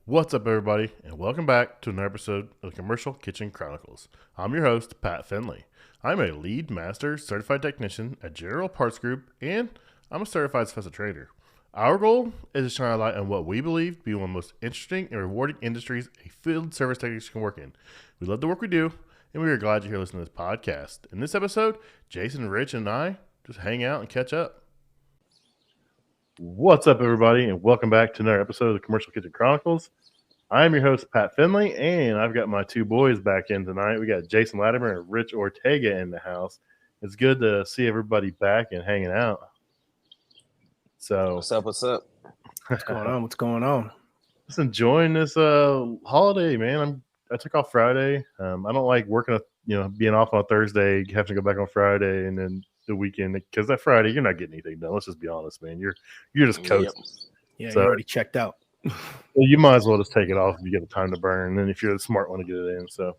What's up, everybody, and welcome back to another episode of the Commercial Kitchen Chronicles. I'm your host, Pat Finley. I'm a lead master certified technician at General Parts Group, and I'm a certified special trader. Our goal is to shine a light on what we believe to be one of the most interesting and rewarding industries a field service technician can work in. We love the work we do, and we are glad you're here listening to this podcast. In this episode, Jason, Rich, and I just hang out and catch up. What's up, everybody, and welcome back to another episode of the Commercial Kitchen Chronicles. I'm your host, Pat Finley, and I've got my two boys back in tonight. We got Jason Latimer and Rich Ortega in the house. It's good to see everybody back and hanging out. So, what's up? What's going on? Just enjoying this holiday, man. I took off Friday. I don't like working, being off on a Thursday, having to go back on Friday, and then the weekend, because that Friday you're not getting anything done. Let's just be honest, man. You're just coasting. Yeah, so, you already checked out. Well, you might as well just take it off if you get the time to burn, and if you're the smart one to get it in. So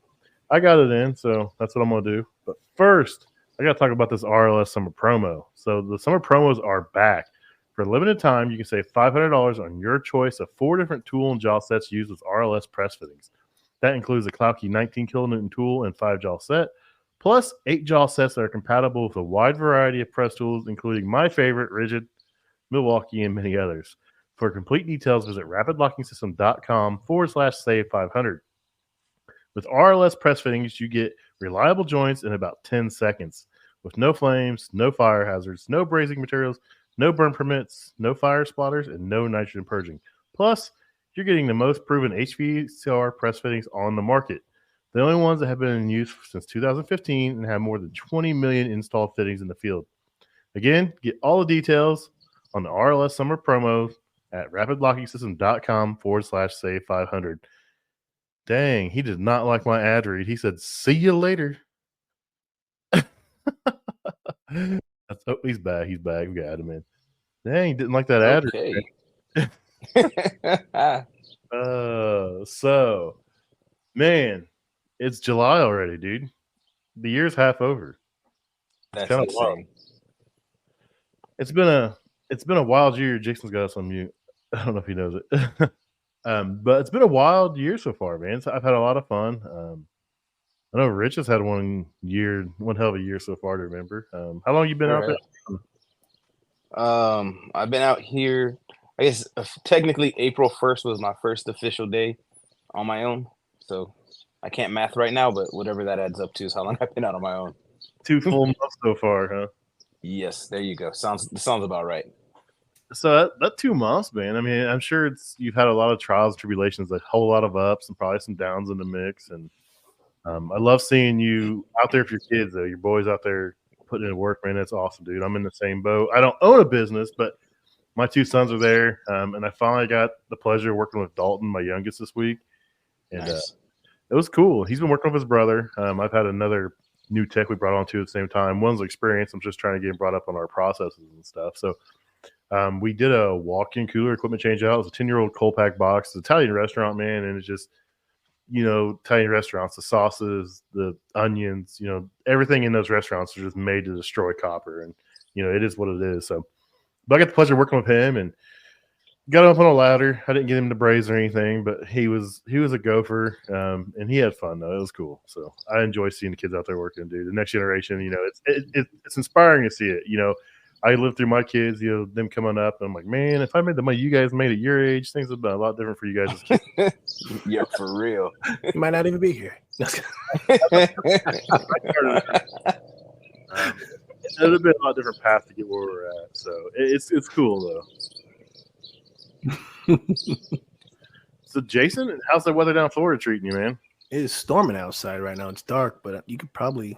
I got it in, so that's what I'm gonna do. But first, I gotta talk about this RLS summer promo. So the summer promos are back. For a limited time, you can save $500 on your choice of 4 different tool and jaw sets used with RLS press fittings. That includes a Klauke 19 kilonewton tool and 5 jaw set, plus 8 jaw sets that are compatible with a wide variety of press tools, including my favorite, RIDGID, Milwaukee, and many others. For complete details, visit rapidlockingsystem.com/save500. With RLS press fittings, you get reliable joints in about 10 seconds. With no flames, no fire hazards, no brazing materials, no burn permits, no fire splatters, and no nitrogen purging. Plus, you're getting the most proven HVACR press fittings on the market. The only ones that have been in use since 2015 and have more than 20 million installed fittings in the field. Again, get all the details on the RLS summer promos at rapidlockingsystem.com/save500. Dang, he did not like my ad read. He said, "See you later." He's back. He's back. We got him in. Dang, he didn't like that ad read. So, man, it's July already, dude. The year's half over. That's kind of wild. It's been a wild year. Jason's got us on mute. I don't know if he knows it. But it's been a wild year so far, man. So I've had a lot of fun. I know Rich has had one hell of a year so far to remember. How long have you been out there? I've been out here, I guess technically April 1st was my first official day on my own. So I can't math right now, but whatever that adds up to is how long I've been out on my own. 2 full months so far, huh? Yes, there you go. Sounds about right. So that 2 months, man. I mean, I'm sure you've had a lot of trials and tribulations, a whole lot of ups and probably some downs in the mix. And I love seeing you out there for your kids, though. Your boys out there putting in work, man. That's awesome, dude. I'm in the same boat. I don't own a business, but my 2 sons are there, and I finally got the pleasure of working with Dalton, my youngest, this week. And nice. It was cool. He's been working with his brother. I've had another new tech we brought on to at the same time. One's experience. I'm just trying to get him brought up on our processes and stuff. So we did a walk-in cooler equipment change out. It was a 10-year-old cold pack box. It's an Italian restaurant, man, and it's just, Italian restaurants, the sauces, the onions, everything in those restaurants are just made to destroy copper. And, it is what it is. So, but I got the pleasure of working with him and got him up on a ladder. I didn't get him to braze or anything, but he was a gopher, and he had fun, though. It was cool. So I enjoy seeing the kids out there working, dude. The next generation, it's inspiring to see it. I lived through my kids, them coming up, and I'm like, man, if I made the money you guys made at your age, things would have been a lot different for you guys as kids. Yeah, for real. You might not even be here. It would have been a lot different path to get where we're at. So it's cool, though. So, Jason, how's the weather down in Florida treating you, man? It is storming outside right now. It's dark, but you could probably...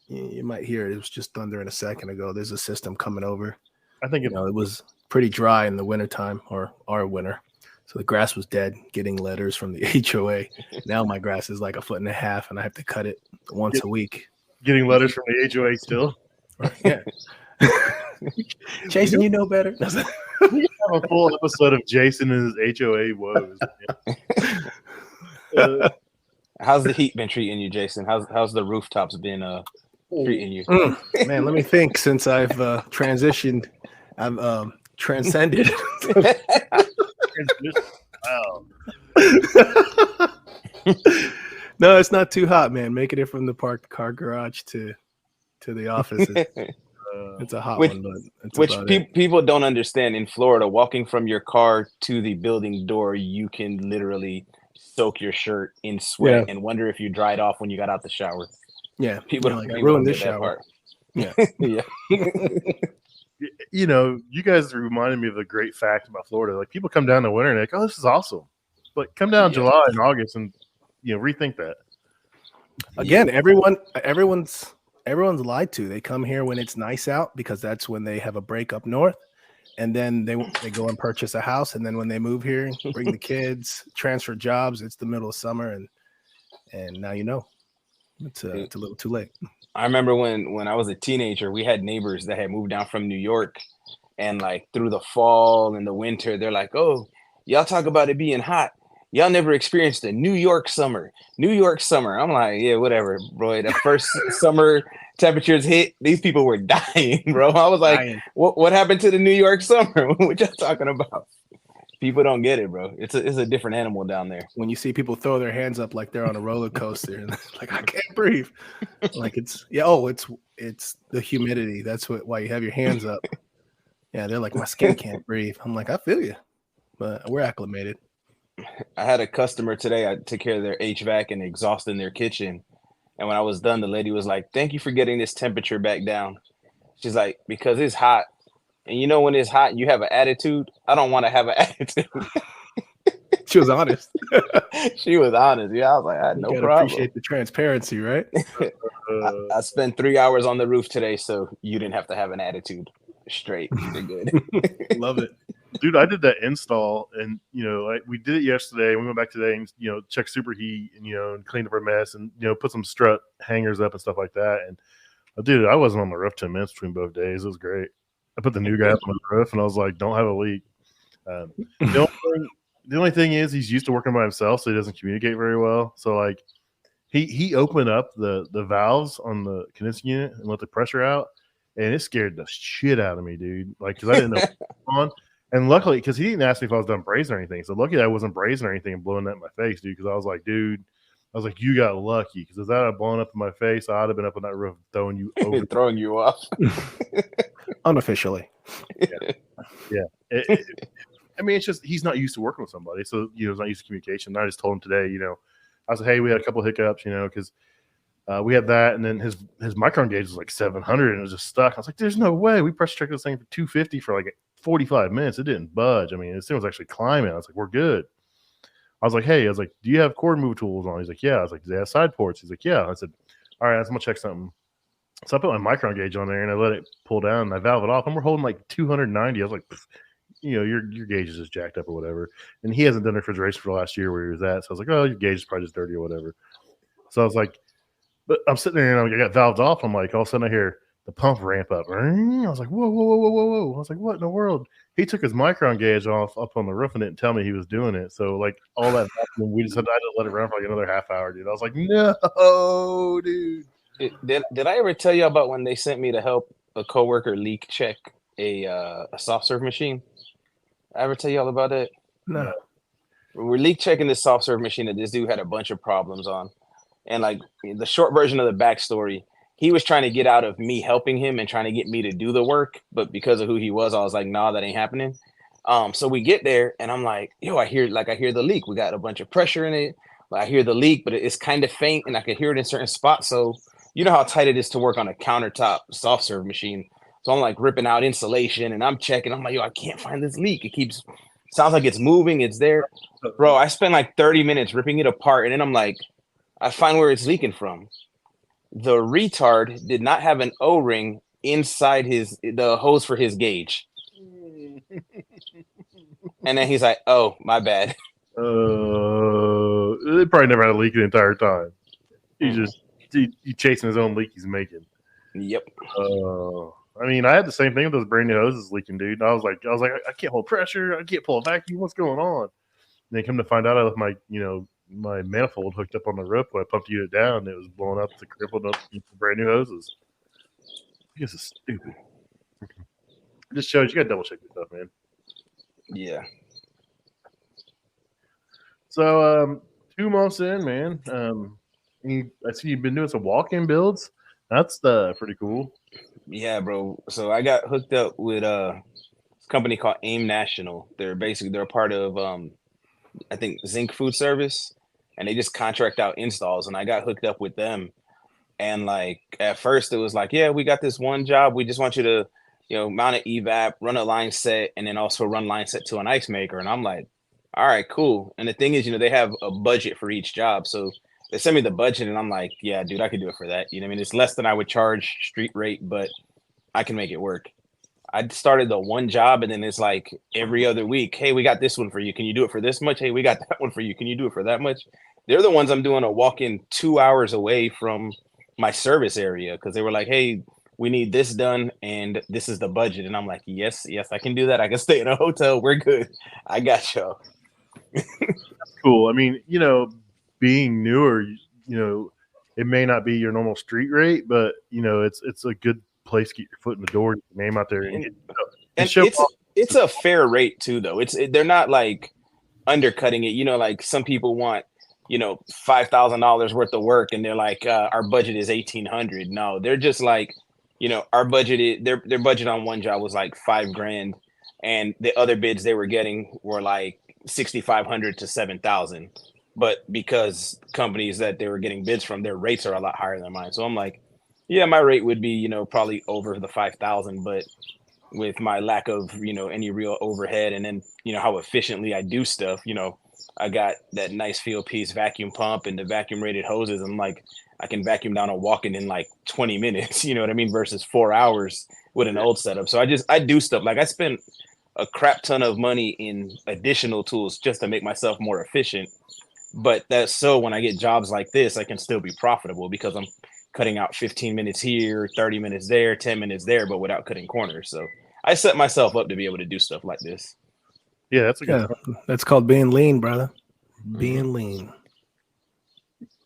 You might hear it. It was just thundering a second ago. There's a system coming over. I think it was pretty dry in the wintertime, or our winter. So the grass was dead, getting letters from the HOA. Now my grass is like 1.5 feet, and I have to cut it once a week. Getting letters from the HOA still? Yeah. Jason, you know better. We have a full episode of Jason and his HOA woes. How's the heat been treating you, Jason? How's the rooftops been treating you? Man, let me think. Since I've transitioned, I've transcended. Wow. No, it's not too hot, man. Making it from the parked car garage to the office it's a hot one, but it's which about it. people don't understand. In Florida, walking from your car to the building door, you can literally soak your shirt in sweat and wonder if you dried off when you got out the shower. Yeah, People like I don't ruined this get that shower. part. Yeah. Yeah. You know, you guys reminded me of a great fact about Florida. Like people come down in the winter and they're like, "Oh, this is awesome," but come down July and August and rethink that. Again, everyone's lied to. They come here when it's nice out because that's when they have a break up north, and then they go and purchase a house, and then when they move here, bring the kids, transfer jobs. It's the middle of summer, and now it's a little too late. I remember when I was a teenager, we had neighbors that had moved down from New York, and like through the fall and the winter, they're like, "Oh, y'all talk about it being hot. Y'all never experienced a New York summer. New York summer." I'm like, "Yeah, whatever, bro." The first summer temperatures hit, these people were dying, bro. I was like, "What happened to the New York summer? What y'all talking about?" People don't get it, bro. It's a different animal down there. When you see people throw their hands up like they're on a roller coaster and like, I can't breathe. Like it's the humidity. That's why you have your hands up. Yeah, they're like, my skin can't breathe. I'm like, I feel you, but we're acclimated. I had a customer today. I took care of their HVAC and exhaust in their kitchen. And when I was done, the lady was like, "Thank you for getting this temperature back down." She's like, "Because it's hot. And you know, when it's hot, you have an attitude. I don't want to have an attitude." She was honest. She was honest. Yeah, I was like, I had no problem. Appreciate the transparency, right? I spent 3 hours on the roof today, so you didn't have to have an attitude. Straight. You're good. Love it. Dude, I did that install, and like we did it yesterday. We went back today and checked superheat and cleaned up our mess and put some strut hangers up and stuff like that. And dude, I wasn't on the roof 10 minutes between both days. It was great. I put the new guy up on the roof, and I was like, "Don't have a leak." The only thing is he's used to working by himself, so he doesn't communicate very well. So like he opened up the valves on the condensing unit and let the pressure out, and it scared the shit out of me, dude. Like, because I didn't know what was on. And luckily, because he didn't ask me if I was done brazing or anything. So luckily I wasn't brazing or anything and blowing that in my face, dude, because I was like, you got lucky. Because if that had blown up in my face, I'd have been up on that roof throwing you over. Throwing you off. Unofficially. Yeah. I mean, it's just he's not used to working with somebody, so he's not used to communication. And I just told him today, I said, "Hey, we had a couple of hiccups, because we had that, and then his micron gauge was like 700, and it was just stuck." I was like, "There's no way." We pressure checked this thing for 250 for like 45 minutes. It didn't budge. I mean, this thing was actually climbing. I was like, "We're good." I was like, "Hey," do you have cord move tools on? He's like, "Yeah." I was like, "Do they have side ports?" He's like, "Yeah." I said, "All right, I'm gonna check something." So I put my micron gauge on there and I let it pull down and I valve it off, and we're holding like 290. I was like, your gauge is just jacked up or whatever. And he hasn't done refrigeration for the last year where he was at. So I was like, "Oh, your gauge is probably just dirty or whatever." So I was like, but I'm sitting there and I got valved off. I'm like, all of a sudden I hear the pump ramp up. I was like, whoa, whoa, whoa, whoa, whoa, whoa. I was like, what in the world? He took his micron gauge off up on the roof and didn't tell me he was doing it. So like all that happened, we just had to let it run for like another half hour, dude. I was like, no, dude. Did I ever tell you about when they sent me to help a coworker leak check a soft serve machine? I ever tell you all about it? No. We're leak checking this soft serve machine that this dude had a bunch of problems on. And like the short version of the backstory, he was trying to get out of me helping him and trying to get me to do the work. But because of who he was, I was like, "Nah, that ain't happening." So we get there and I'm like, "Yo, I hear the leak. We got a bunch of pressure in it. I hear the leak, but it's kind of faint and I can hear it in certain spots." So you know how tight it is to work on a countertop soft serve machine. So I'm like ripping out insulation and I'm checking. I'm like, "Yo, I can't find this leak. It sounds like it's moving. It's there." Bro, I spent like 30 minutes ripping it apart. And then I'm like, I find where it's leaking from. The retard did not have an O-ring inside the hose for his gauge. And then he's like, "Oh, my bad." They probably never had a leak the entire time. He's chasing his own leak he's making. Yep. I mean, I had the same thing with those brand new hoses leaking, dude. I was like, I can't hold pressure. I can't pull a vacuum. What's going on? And then come to find out, I left my manifold hooked up on the roof when I pumped the unit down. And it was blowing up to crippled up brand new hoses. I guess it's stupid. It just shows you got to double check this stuff, man. Yeah. So 2 months in, man. I see you've been doing some walk-in builds. That's pretty cool. Yeah, bro. So I got hooked up with a company called AIM National. They're a part of I think Zinc Food Service, and they just contract out installs. And I got hooked up with them. And like at first, it was like, yeah, we got this one job. We just want you to, mount an evap, run a line set, and then also run line set to an ice maker. And I'm like, all right, cool. And the thing is, they have a budget for each job. So they sent me the budget, and I'm like, yeah, dude, I could do it for that. I mean, it's less than I would charge street rate, but I can make it work. I started the one job, and then it's like every other week, hey, we got this one for you. Can you do it for this much? Hey, we got that one for you. Can you do it for that much? They're the ones I'm doing a walk-in 2 hours away from my service area because they were like, hey, we need this done, and this is the budget. And I'm like, yes, I can do that. I can stay in a hotel. We're good. I got y'all. Cool. I mean, being newer, it may not be your normal street rate, but it's a good place to get your foot in the door, get your name out there, and it's a fair rate too, though. They're not like undercutting it. Like some people want, $5,000 worth of work, and they're like, our budget is $1,800. No, they're just like, our budget is their budget on one job was like $5,000, and the other bids they were getting were like 6,500 to 7,000. But because companies that they were getting bids from, their rates are a lot higher than mine. So I'm like, yeah, my rate would be, probably over the 5,000, but with my lack of, any real overhead, and then, how efficiently I do stuff, I got that nice field piece vacuum pump and the vacuum rated hoses. I'm like, I can vacuum down a walk-in in like 20 minutes, you know what I mean? Versus 4 hours with an old setup. So I do stuff like I spent a crap ton of money in additional tools just to make myself more efficient. But that's so when I get jobs like this, I can still be profitable because I'm cutting out 15 minutes here, 30 minutes there, 10 minutes there, but without cutting corners. So I set myself up to be able to do stuff like this. Yeah, that's a good point. That's called being lean, brother. Being lean.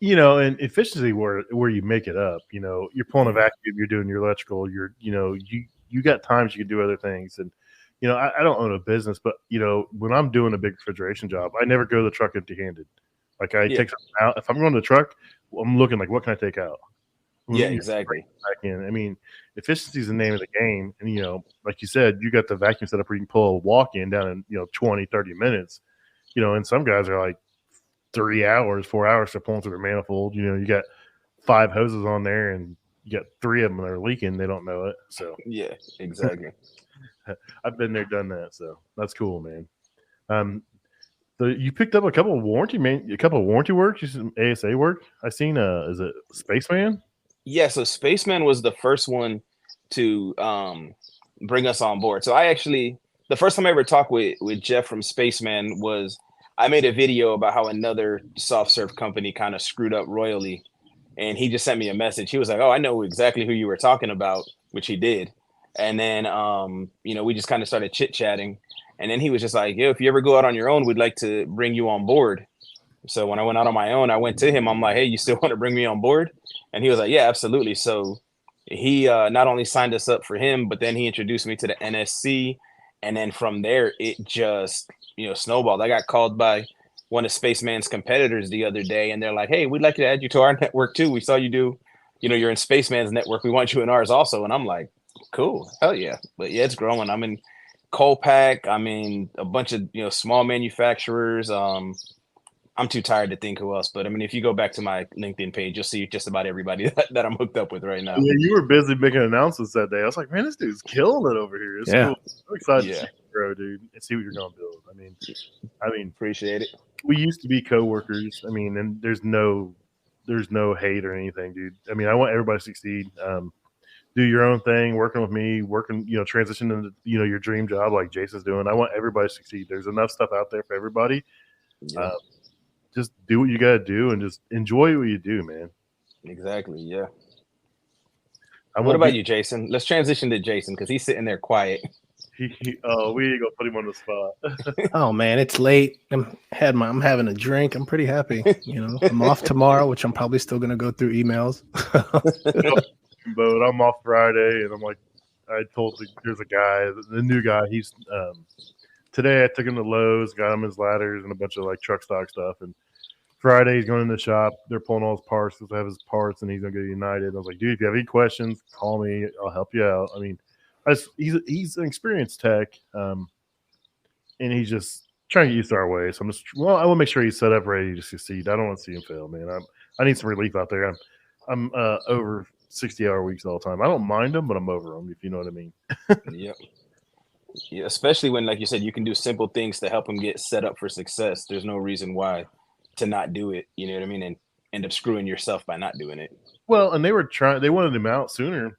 And efficiency where you make it up. You're pulling a vacuum, you're doing your electrical, you got times you can do other things. And I don't own a business, but when I'm doing a big refrigeration job, I never go to the truck empty-handed. Like I take something out. If I'm going to the truck, I'm looking like, what can I take out? Yeah, exactly. Back in. I mean, efficiency is the name of the game. And, like you said, you got the vacuum set up where you can pull a walk-in down in, 20, 30 minutes. And some guys are like 3 hours, 4 hours to pulling through their manifold. You got 5 hoses on there and you got 3 of them that are leaking. They don't know it. So, yeah, exactly. I've been there, done that. So that's cool, man. So you picked up a couple of warranty work, some ASA work. I seen is it Spaceman? Yeah, so Spaceman was the first one to bring us on board. So the first time I ever talked with Jeff from Spaceman was I made a video about how another soft serve company kind of screwed up royally. And he just sent me a message. He was like, oh, I know exactly who you were talking about, which he did. And then, we just kind of started chit-chatting. And then he was just like, yo, if you ever go out on your own, we'd like to bring you on board. So when I went out on my own, I went to him. I'm like, hey, you still want to bring me on board? And he was like, yeah, absolutely. So he not only signed us up for him, but then he introduced me to the NSC. And then from there, it just, snowballed. I got called by one of Spaceman's competitors the other day, and they're like, hey, we'd like to add you to our network too. We saw you do, you're in Spaceman's network. We want you in ours also. And I'm like, cool. Hell yeah. But yeah, it's growing. I'm in Colpack. I'm in a bunch of, small manufacturers. I'm too tired to think who else, but I mean, if you go back to my LinkedIn page, you'll see just about everybody that I'm hooked up with right now. Yeah, you were busy making announcements that day. I was like, man, this dude's killing it over here. It's cool. I'm excited to see you grow, dude, and see what you're going to build. I mean, appreciate it. We used to be coworkers. I mean, and there's no hate or anything, dude. I mean, I want everybody to succeed. Do your own thing, working with me, transition into, your dream job like Jason's doing. I want everybody to succeed. There's enough stuff out there for everybody. Yeah. Just do what you got to do and just enjoy what you do, man. Exactly. Yeah. What about you, Jason? Let's transition to Jason because he's sitting there quiet. We ain't gonna put him on the spot. Oh man, it's late. I'm having a drink. I'm pretty happy. I'm off tomorrow, which I'm probably still gonna go through emails. But I'm off Friday, and I'm like, there's a guy, the new guy. He's today I took him to Lowe's, got him his ladders and a bunch of like truck stock stuff. And Friday he's going in the shop. They're pulling all his parts because I have his parts, and he's gonna go to United. I was like, dude, if you have any questions, call me. I'll help you out. I mean, he's an experienced tech, and he's just trying to get used to our way. So I want to make sure he's set up ready to succeed. I don't want to see him fail, man. I need some relief out there. I'm over 60-hour weeks all the time. I don't mind them, but I'm over them, if you know what I mean. Yep. Yeah, especially when, like you said, you can do simple things to help them get set up for success. There's no reason why to not do it. You know what I mean? And end up screwing yourself by not doing it. Well, and they wanted him out sooner.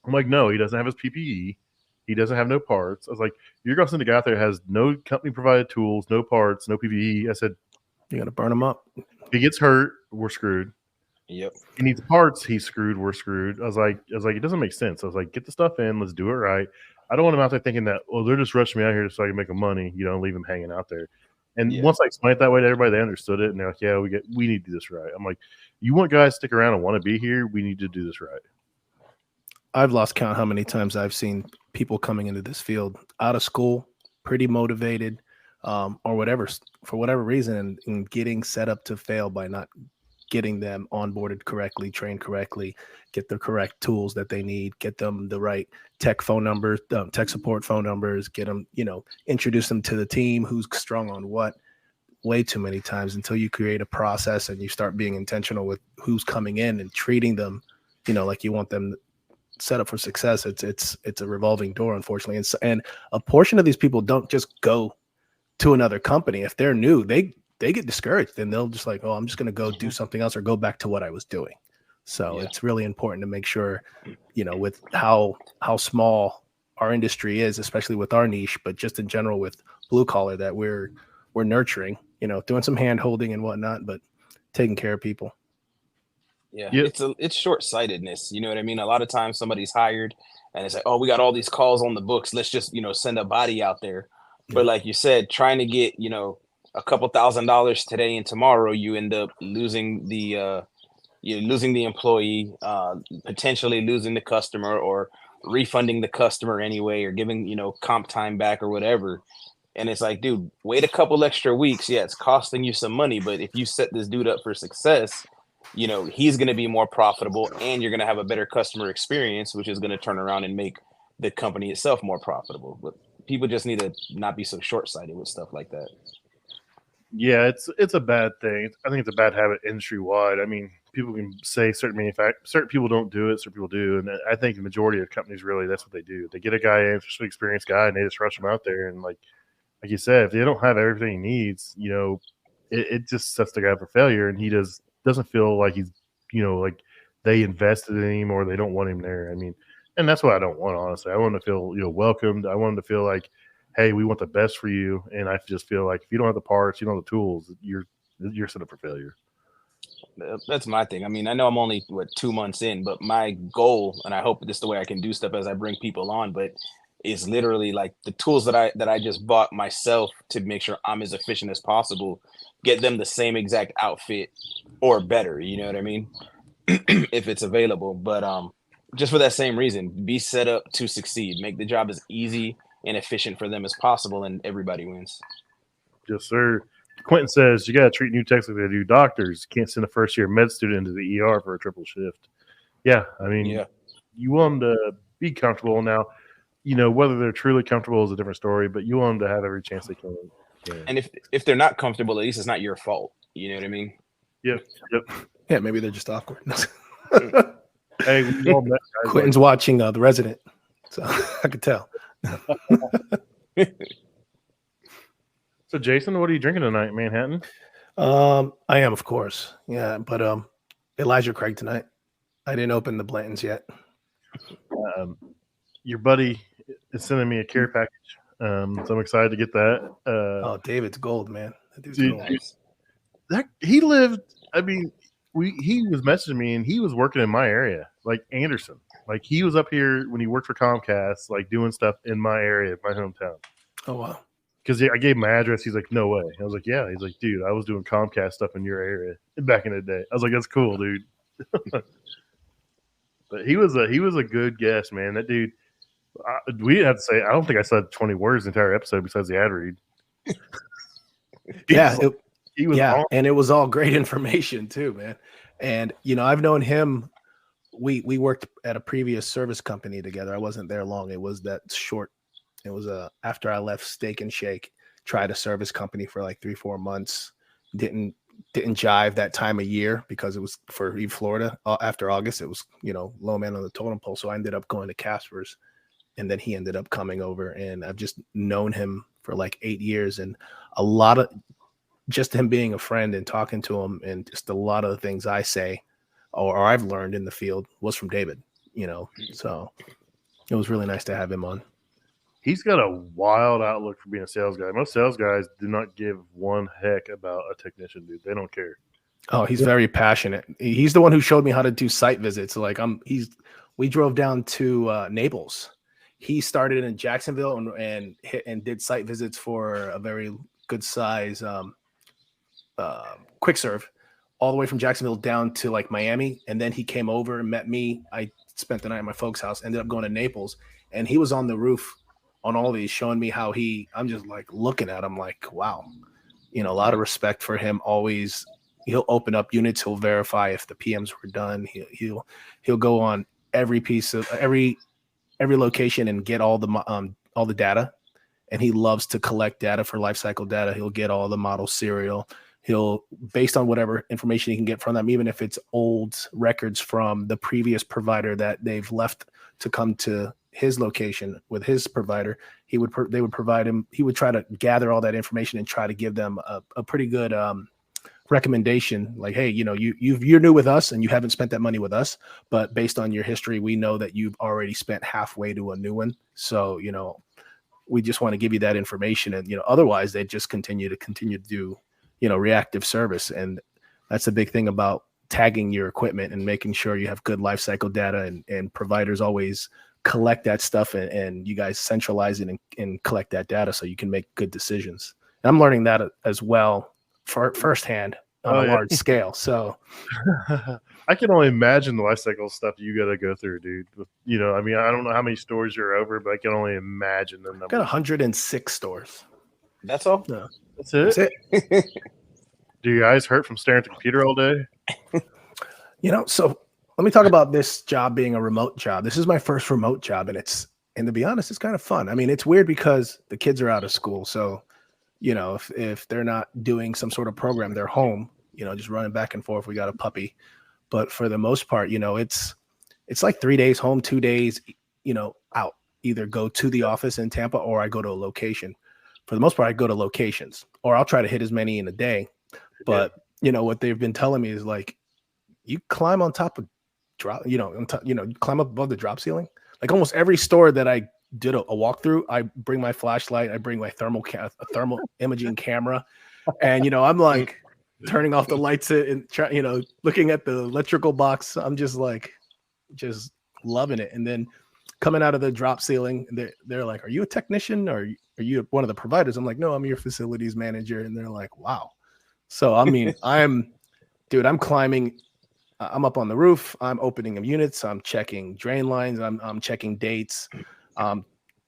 I'm like, no, he doesn't have his PPE. He doesn't have no parts. I was like, you're going to send a guy out there that has no company provided tools, no parts, no PPE. I said, you got to burn him up. If he gets hurt, we're screwed. Yep. He needs parts, he's screwed, we're screwed. I was like, it doesn't make sense. I was like, get the stuff in, let's do it right. I don't want him out there thinking that, well, they're just rushing me out here so I can make money. You know, leave him hanging out there. And once I explained it that way to everybody, they understood it. And they're like, yeah, we need to do this right. I'm like, you want guys to stick around and want to be here? We need to do this right. I've lost count how many times I've seen people coming into this field out of school, pretty motivated, or whatever, for whatever reason, and getting set up to fail by not getting them onboarded correctly, trained correctly, get the correct tools that they need, get them the right tech phone numbers, tech support phone numbers, get them, introduce them to the team, who's strong on what, way too many times until you create a process and you start being intentional with who's coming in and treating them, like you want them set up for success. It's a revolving door, unfortunately. And a portion of these people don't just go to another company. If they're new, they get discouraged and they'll just like, oh, I'm just going to go do something else or go back to what I was doing. So it's really important to make sure, with how small our industry is, especially with our niche, but just in general with blue collar, that we're nurturing, doing some hand holding and whatnot, but taking care of people. Yeah. Yep. It's short-sightedness. You know what I mean? A lot of times somebody's hired and it's like, oh, we got all these calls on the books. Let's just, send a body out there. But like you said, trying to get, a couple $1,000s today and tomorrow, you end up losing the employee, potentially losing the customer or refunding the customer anyway, or giving, comp time back or whatever. And it's like, dude, wait a couple extra weeks. Yeah, it's costing you some money, but if you set this dude up for success, he's going to be more profitable and you're going to have a better customer experience, which is going to turn around and make the company itself more profitable. But people just need to not be so short-sighted with stuff like that. Yeah, it's a bad thing. I think it's a bad habit industry wide. I mean, people can say certain people don't do it, certain people do, and I think the majority of companies really that's what they do. They get a guy in, an experienced guy, and they just rush him out there. And like you said, if they don't have everything he needs, it just sets the guy up for failure, and he doesn't feel like he's like they invested in him or they don't want him there. I mean, and that's what I don't want, honestly. I want him to feel welcomed. I want him to feel like, hey, we want the best for you. And I just feel like if you don't have the parts, you don't have the tools, you're set up for failure. That's my thing. I mean, I know I'm only 2 months in, but my goal, and I hope this is the way I can do stuff as I bring people on, but is literally like the tools that I just bought myself to make sure I'm as efficient as possible, get them the same exact outfit or better. You know what I mean? If it's available, but just for that same reason, be set up to succeed, make the job as easy and efficient for them as possible, and everybody wins. Yes, sir. Quentin says you got to treat new techs like they do doctors. You can't send a first-year med student into the ER for a triple shift. Yeah, I mean, you want them to be comfortable. Now, whether they're truly comfortable is a different story, but you want them to have every chance they can. Yeah. And if they're not comfortable, at least it's not your fault. You know what I mean? Yep. Yeah, maybe they're just awkward. Hey, Quentin's watching The Resident, so I could tell. So, Jason, what are you drinking tonight, Manhattan? I am, of course. Yeah, but Elijah Craig tonight. I didn't open the Blantons yet. Your buddy is sending me a care package, so I'm excited to get that. David's gold, man. That dude's gold. He lived. I mean, he was messaging me, and he was working in my area, like Anderson. Like he was up here when he worked for Comcast, like doing stuff in my area, my hometown. Oh wow! Because I gave him my address. He's like, no way. I was like, yeah. He's like, dude, I was doing Comcast stuff in your area back in the day. I was like, that's cool, dude. But he was a good guest, man. That dude, We had to say, I don't think I said 20 words the entire episode besides the ad read. He was on. And it was all great information too, man. And I've known him. We worked at a previous service company together. I wasn't there long. It was that short. It was after I left Steak and Shake, tried a service company for like 3-4 months. Didn't jive that time of year because it was for Florida. After August, it was low man on the totem pole. So I ended up going to Casper's, and then he ended up coming over, and I've just known him for like 8 years, and a lot of just him being a friend and talking to him, and just a lot of the things I say or I've learned in the field was from David, so it was really nice to have him on. He's got a wild outlook for being a sales guy. Most sales guys do not give one heck about a technician, dude. They don't care. Oh, he's very passionate. He's the one who showed me how to do site visits. Like we drove down to Naples. He started in Jacksonville and did site visits for a very good size quick serve, all the way from Jacksonville down to like Miami. And then he came over and met me. I spent the night at my folks' house, ended up going to Naples, and he was on the roof on all these showing me how I'm just like looking at him like, wow, a lot of respect for him. Always, he'll open up units. He'll verify if the PMs were done. He'll go on every piece of every location and get all the data. And he loves to collect data for life cycle data. He'll get all the model serial. He'll, based on whatever information he can get from them, even if it's old records from the previous provider that they've left to come to his location with his provider, they would provide him. He would try to gather all that information and try to give them a pretty good recommendation. Like, hey, you're new with us and you haven't spent that money with us, but based on your history, we know that you've already spent halfway to a new one. So, we just want to give you that information. And, otherwise they just continue to do, reactive service. And that's a big thing about tagging your equipment and making sure you have good life cycle data, and providers always collect that stuff, and you guys centralize it and collect that data so you can make good decisions. And I'm learning that as well firsthand on a large scale. So I can only imagine the life cycle stuff you got to go through, dude. I mean, I don't know how many stores you're over, but I can only imagine the number. Got 106 stores. That's all? No. That's it. Do you guys hurt from staring at the computer all day? So let me talk about this job being a remote job. This is my first remote job, and to be honest, it's kind of fun. I mean, it's weird because the kids are out of school. So, if they're not doing some sort of program, they're home, just running back and forth. We got a puppy. But for the most part, it's like 3 days home, 2 days, out. Either go to the office in Tampa or I go to a location. For the most part, I go to locations, or I'll try to hit as many in a day. But, what they've been telling me is like, you climb on top of drop, climb up above the drop ceiling. Like almost every store that I did a walkthrough, I bring my flashlight, I bring my thermal imaging camera, and I'm like turning off the lights and looking at the electrical box. I'm just loving it. And then coming out of the drop ceiling, they're like, "Are you a technician or are you one of the providers?" I'm like, "No, I'm your facilities manager." And they're like, "Wow." So I mean, I'm climbing. I'm up on the roof. I'm opening units. I'm checking drain lines. I'm checking dates.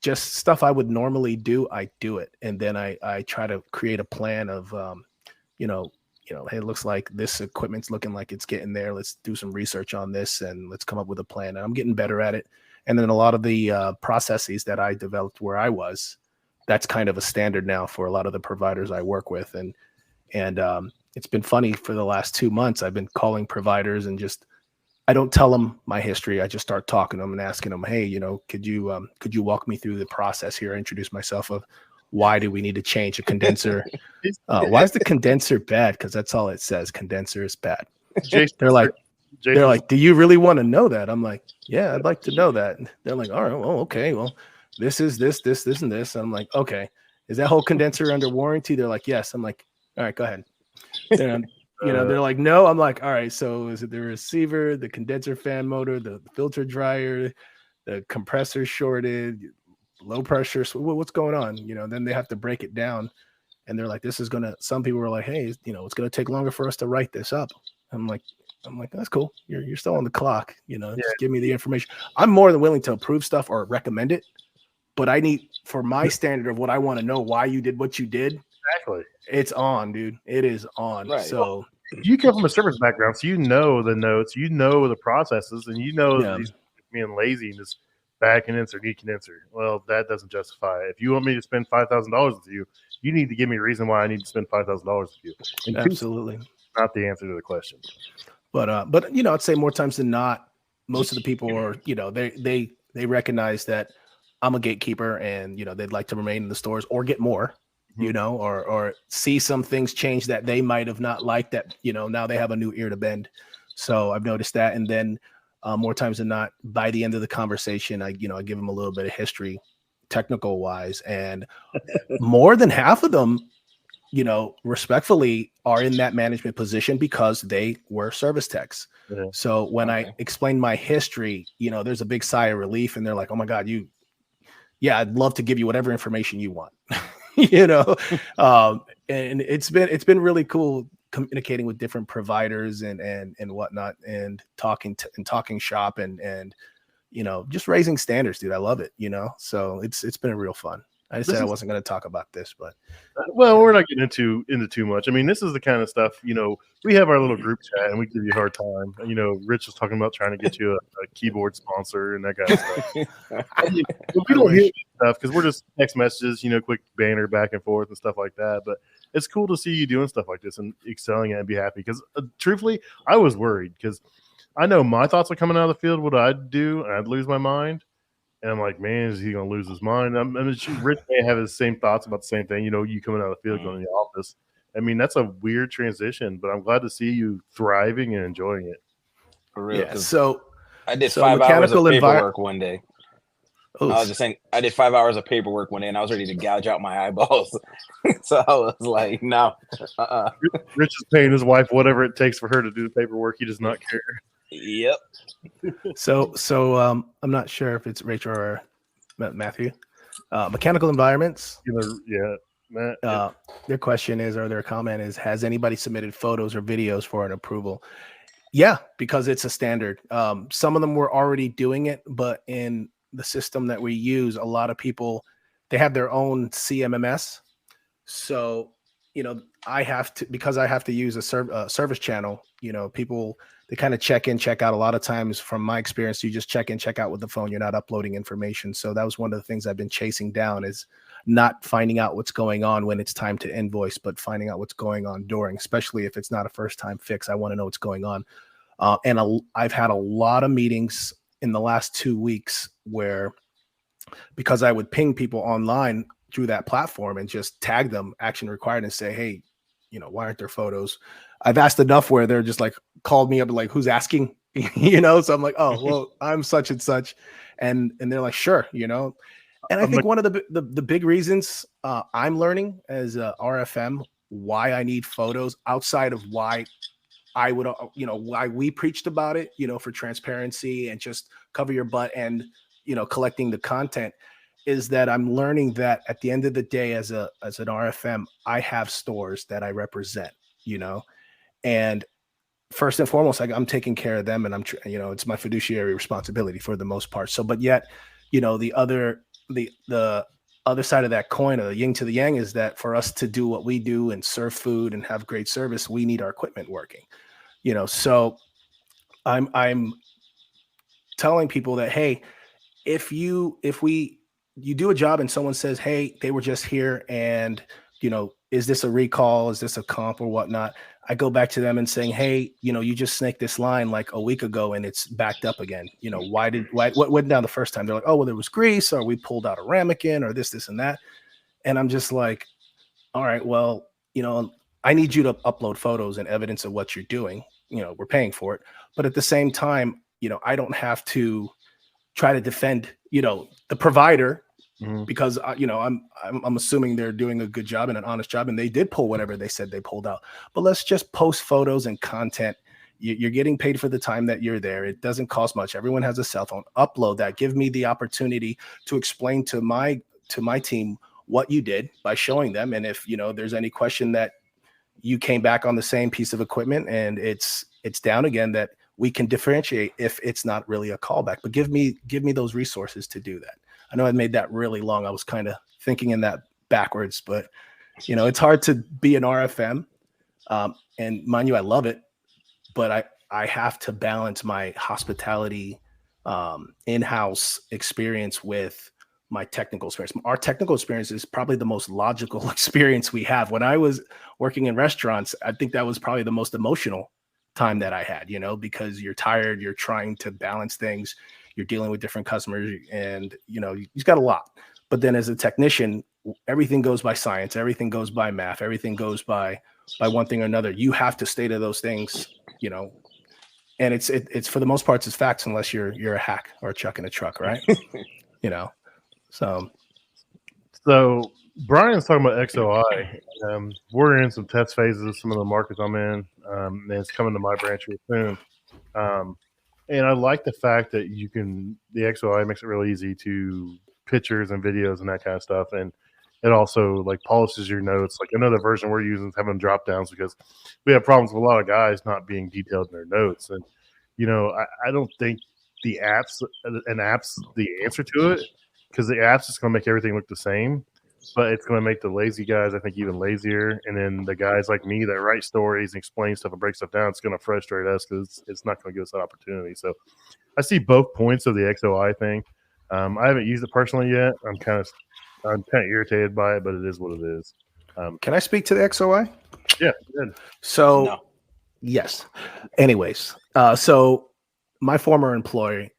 Just stuff I would normally do. I do it, and then I try to create a plan of, hey, it looks like this equipment's looking like it's getting there. Let's do some research on this and let's come up with a plan. And I'm getting better at it. And then a lot of the processes that I developed where I was, that's kind of a standard now for a lot of the providers I work with, and it's been funny for the last 2 months. I've been calling providers and I don't tell them my history. I just start talking to them and asking them, hey, could you walk me through the process here? I introduce myself of why do we need to change a condenser? Why is the condenser bad? Because that's all it says. Condenser is bad. They're like, do you really want to know that? I'm like, yeah, I'd like to know that. And they're like, all right, well, okay, well, this is this, and this. And I'm like, okay, is that whole condenser under warranty? They're like, yes. I'm like, all right, go ahead. Then, they're like, no. I'm like, all right, so is it the receiver, the condenser fan motor, the filter dryer, the compressor shorted, low pressure? So what's going on? Then they have to break it down, and they're like, some people were like, hey, it's going to take longer for us to write this up. I'm like, I'm like, that's cool. You're still on the clock. Just Yeah. give me the information. I'm more than willing to approve stuff or recommend it, but I need, for my standard of what I want to know, why you did what you did. Exactly. It's on, dude. It is on. Right. So you come from a service background, so you know the notes, you know the processes, and you know Yeah. these being lazy and just bad can answer, need can answer. Well, that doesn't justify it. If you want me to spend $5,000 with you, you need to give me a reason why I need to spend $5,000 with you. And absolutely. not the answer to the question. But I'd say more times than not, most of the people are, they recognize that I'm a gatekeeper, and they'd like to remain in the stores or get more, or see some things change that they might have not liked, that now they have a new ear to bend. So I've noticed that, and then more times than not, by the end of the conversation, I give them a little bit of history, technical wise, and more than half of them, respectfully, are in that management position because they were service techs. Yeah. So when I explain my history, there's a big sigh of relief, and they're like, oh my God, I'd love to give you whatever information you want, and it's been really cool communicating with different providers and whatnot, and talking shop and just raising standards, dude. I love it, so it's been real fun. I said I wasn't going to talk about this, but we're not getting into too much. I mean, this is the kind of stuff, we have our little group chat and we give you a hard time. Rich was talking about trying to get you a keyboard sponsor and that kind of stuff. We don't hear stuff because we're just text messages, quick banner back and forth and stuff like that. But it's cool to see you doing stuff like this and excelling at it and be happy. Because truthfully, I was worried because I know my thoughts are coming out of the field, what I'd do, and I'd lose my mind. And I'm like, man, is he going to lose his mind? I mean, Rich may have his same thoughts about the same thing. You coming out of the field, going to the office. I mean, that's a weird transition, but I'm glad to see you thriving and enjoying it. For real. Yeah. So I did 5 hours of paperwork one day. I was just saying, I did 5 hours of paperwork one day, and I was ready to gouge out my eyeballs. So I was like, no. Rich is paying his wife whatever it takes for her to do the paperwork. He does not care. Yep. So I'm not sure if it's Rachel or Matthew. Mechanical environments. Yeah. Matt, their question is, or their comment is, has anybody submitted photos or videos for an approval? Yeah, because it's a standard. Some of them were already doing it, but in the system that we use, a lot of people, they have their own CMMS. So, I have to use a service channel, people, they kind of check in, check out. A lot of times, from my experience, you just check in, check out with the phone. You're not uploading information. So that was one of the things I've been chasing down, is not finding out what's going on when it's time to invoice, but finding out what's going on during, especially if it's not a first time fix. I want to know what's going on. I've had a lot of meetings in the last 2 weeks where, because I would ping people online through that platform and just tag them action required and say, hey, why aren't there photos? I've asked enough where they're just like, called me up, like, who's asking? So I'm like, oh, well, I'm such and such. And they're like, sure, And I think one of the big reasons I'm learning as a RFM, why I need photos outside of why I would, why we preached about it, for transparency and just cover your butt and, collecting the content, is that I'm learning that at the end of the day, as an RFM, I have stores that I represent, and first and foremost, I'm taking care of them, and I'm, it's my fiduciary responsibility for the most part. So, but yet, the other side of that coin, or the yin to the yang, is that for us to do what we do and serve food and have great service, we need our equipment working, so I'm telling people that, hey, if you do a job and someone says, hey, they were just here and, is this a recall? Is this a comp or whatnot? I go back to them and saying, hey, you just snaked this line like a week ago and it's backed up again. What went down the first time? They're like, oh, well, there was grease, or we pulled out a ramekin, or this and that. And I'm just like, all right, well, I need you to upload photos and evidence of what you're doing. We're paying for it. But at the same time, I don't have to try to defend, the provider, because I'm assuming they're doing a good job and an honest job, and they did pull whatever they said they pulled out. But let's just post photos and content. You're getting paid for the time that you're there. It doesn't cost much. Everyone has a cell phone. Upload that. Give me the opportunity to explain to my team what you did by showing them. And if there's any question that you came back on the same piece of equipment and it's it's down again that we can differentiate if it's not really a callback. But give me those resources to do that. I know I made that really long. I was kind of thinking in that backwards, but it's hard to be an RFM. And mind you, I love it, but I have to balance my hospitality in-house experience with my technical experience. Our technical experience is probably the most logical experience we have. When I was working in restaurants, I think that was probably the most emotional time that I had, because you're tired, you're trying to balance things, you're dealing with different customers, and you've got a lot. But then as a technician, everything goes by science, everything goes by math, everything goes by one thing or another. You have to stay to those things, and it's for the most part, it's facts, unless you're a hack or a chuck in a truck, right? So Brian's talking about XOI. We're in some test phases, some of the markets I'm in, and it's coming to my branch here soon. And I like the fact that the XOI makes it really easy to pictures and videos and that kind of stuff. And it also like polishes your notes. Like another version we're using is having drop downs, because we have problems with a lot of guys not being detailed in their notes. And, I don't think the app's the answer to it, because the app's just going to make everything look the same, but it's going to make the lazy guys, I think, even lazier. And then the guys like me that write stories and explain stuff and break stuff down, it's going to frustrate us because it's not going to give us that opportunity. So I see both points of the XOI thing. I haven't used it personally yet. I'm kind of irritated by it, but it is what it is. Can I speak to the XOI? Yeah, good. So, No. Yes. Anyways, so my former employee,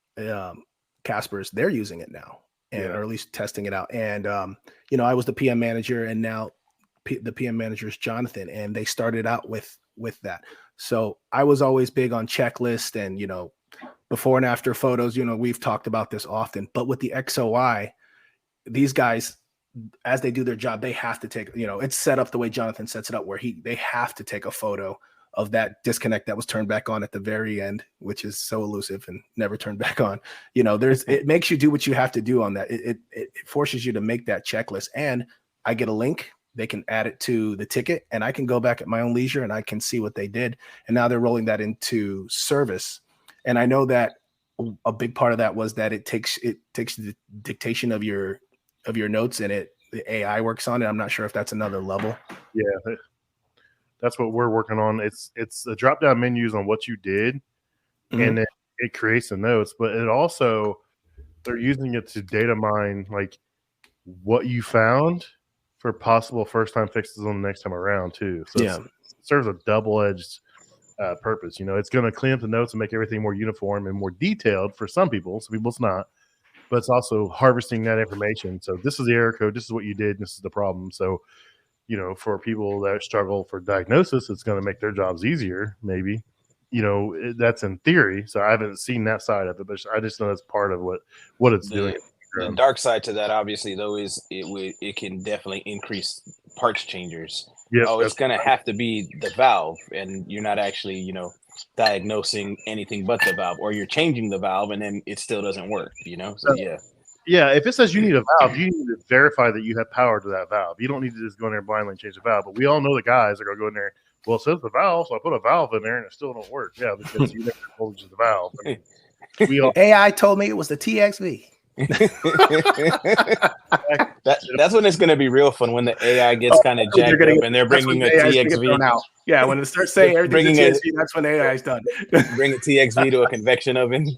Casper's, they're using it now, or at least testing it out. And I was the PM manager, and now the PM manager is Jonathan, and they started out with that. So I was always big on checklist and before and after photos. We've talked about this often, but with the XOI, these guys, as they do their job, they have to take, it's set up the way Jonathan sets it up, where they have to take a photo of that disconnect that was turned back on at the very end, which is so elusive and never turned back on. It makes you do what you have to do on that. It forces you to make that checklist, and I get a link. They can add it to the ticket, and I can go back at my own leisure and I can see what they did. And now they're rolling that into service. And I know that a big part of that was that it takes the dictation of your notes, and the AI works on it. I'm not sure if that's another level. Yeah, that's what we're working on. It's the drop down menus on what you did, and then it creates the notes. But it also, they're using it to data mine like what you found for possible first time fixes on the next time around too. So it serves a double edged purpose. It's going to clean up the notes and make everything more uniform and more detailed for some people. Some people it's not. But it's also harvesting that information. So this is the error code. This is what you did. And this is the problem. So, for people that struggle for diagnosis, it's going to make their jobs easier. Maybe, that's in theory. So I haven't seen that side of it, but I just know that's part of what it's doing. The dark side to that, obviously, though, is it can definitely increase parts changers. Yep, it's going to have to be the valve, and you're not actually, diagnosing anything but the valve, or you're changing the valve and then it still doesn't work, So if it says you need a valve, you need to verify that you have power to that valve. You don't need to just go in there and blindly change the valve. But we all know the guys are going to go in there, well, it says the valve, so I put a valve in there and it still don't work. Yeah, because you never told you the valve. AI told me it was the TXV. That's when it's going to be real fun, when the AI gets kind of jacked up and they're bringing a TXV out. Yeah, when it starts saying everything's a TXV, that's when AI is done. Bring a TXV to a convection oven.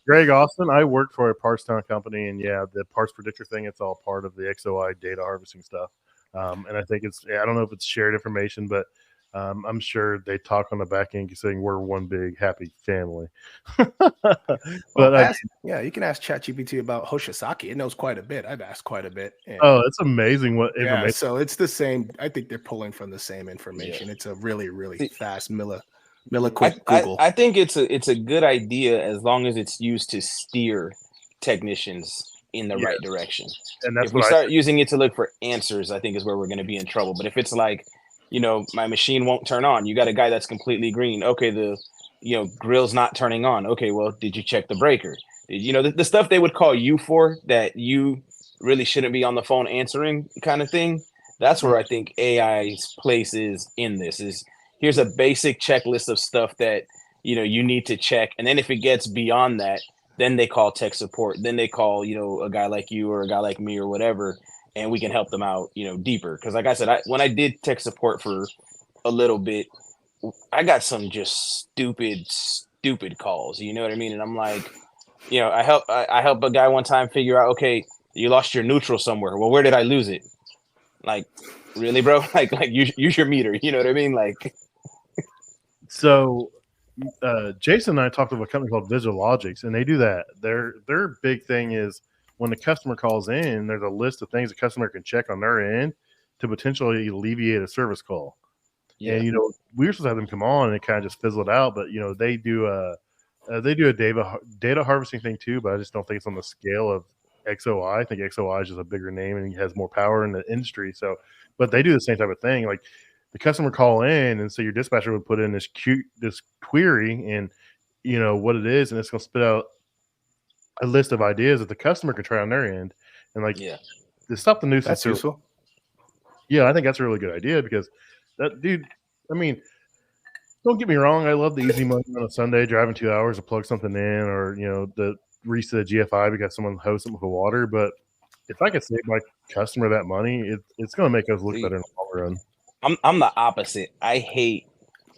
Greg Austin, I work for a parts town company, and the parts predictor thing, it's all part of the XOI data harvesting stuff. And I think I don't know if it's shared information, but I'm sure they talk on the back end saying we're one big happy family. But you can ask ChatGPT about Hoshizaki. It knows quite a bit. I've asked quite a bit. It's amazing what information. So it's the same. I think they're pulling from the same information. It's a really, really fast milliquick Google. I think it's a good idea as long as it's used to steer technicians in the right direction. And that's if we start using it to look for answers, I think is where we're going to be in trouble. But if it's like, my machine won't turn on. You got a guy that's completely green. Okay, the grill's not turning on. Okay, well, did you check the breaker? The stuff they would call you for that you really shouldn't be on the phone answering kind of thing. That's where I think AI's place is in this. Is here's a basic checklist of stuff that, you know, you need to check. And then if it gets beyond that, then they call tech support. Then they call, you know, a guy like you or a guy like me or whatever, and we can help them out, you know, deeper. Because like I said, when I did tech support for a little bit, I got some just stupid calls. You know what I mean? And I'm like, you know, I helped a guy one time figure out, okay, you lost your neutral somewhere. Well, where did I lose it? Like, really, bro? Like use your meter. You know what I mean? Like, so Jason and I talked to a company called Visual Logics, and they do that. Their big thing is when the customer calls in, there's a list of things the customer can check on their end to potentially alleviate a service call. Yeah. And you know, we were supposed to have them come on, and it kind of just fizzled out. But you know, they do a data harvesting thing too, but I just don't think it's on the scale of XOI. I think XOI is just a bigger name and has more power in the industry. So, but they do the same type of thing. Like the customer call in, and so your dispatcher would put in this query, and you know what it is, and it's going to spit out a list of ideas that the customer can try on their end, and like to stop the nuisance. That's useful. Yeah, I think that's a really good idea because that dude. I mean, don't get me wrong. I love the easy money on a Sunday, driving 2 hours to plug something in, or you know, the reset a GFI because someone hosed them with the water. But if I could save my customer that money, it's going to make us look better in the long run. I'm the opposite. I hate.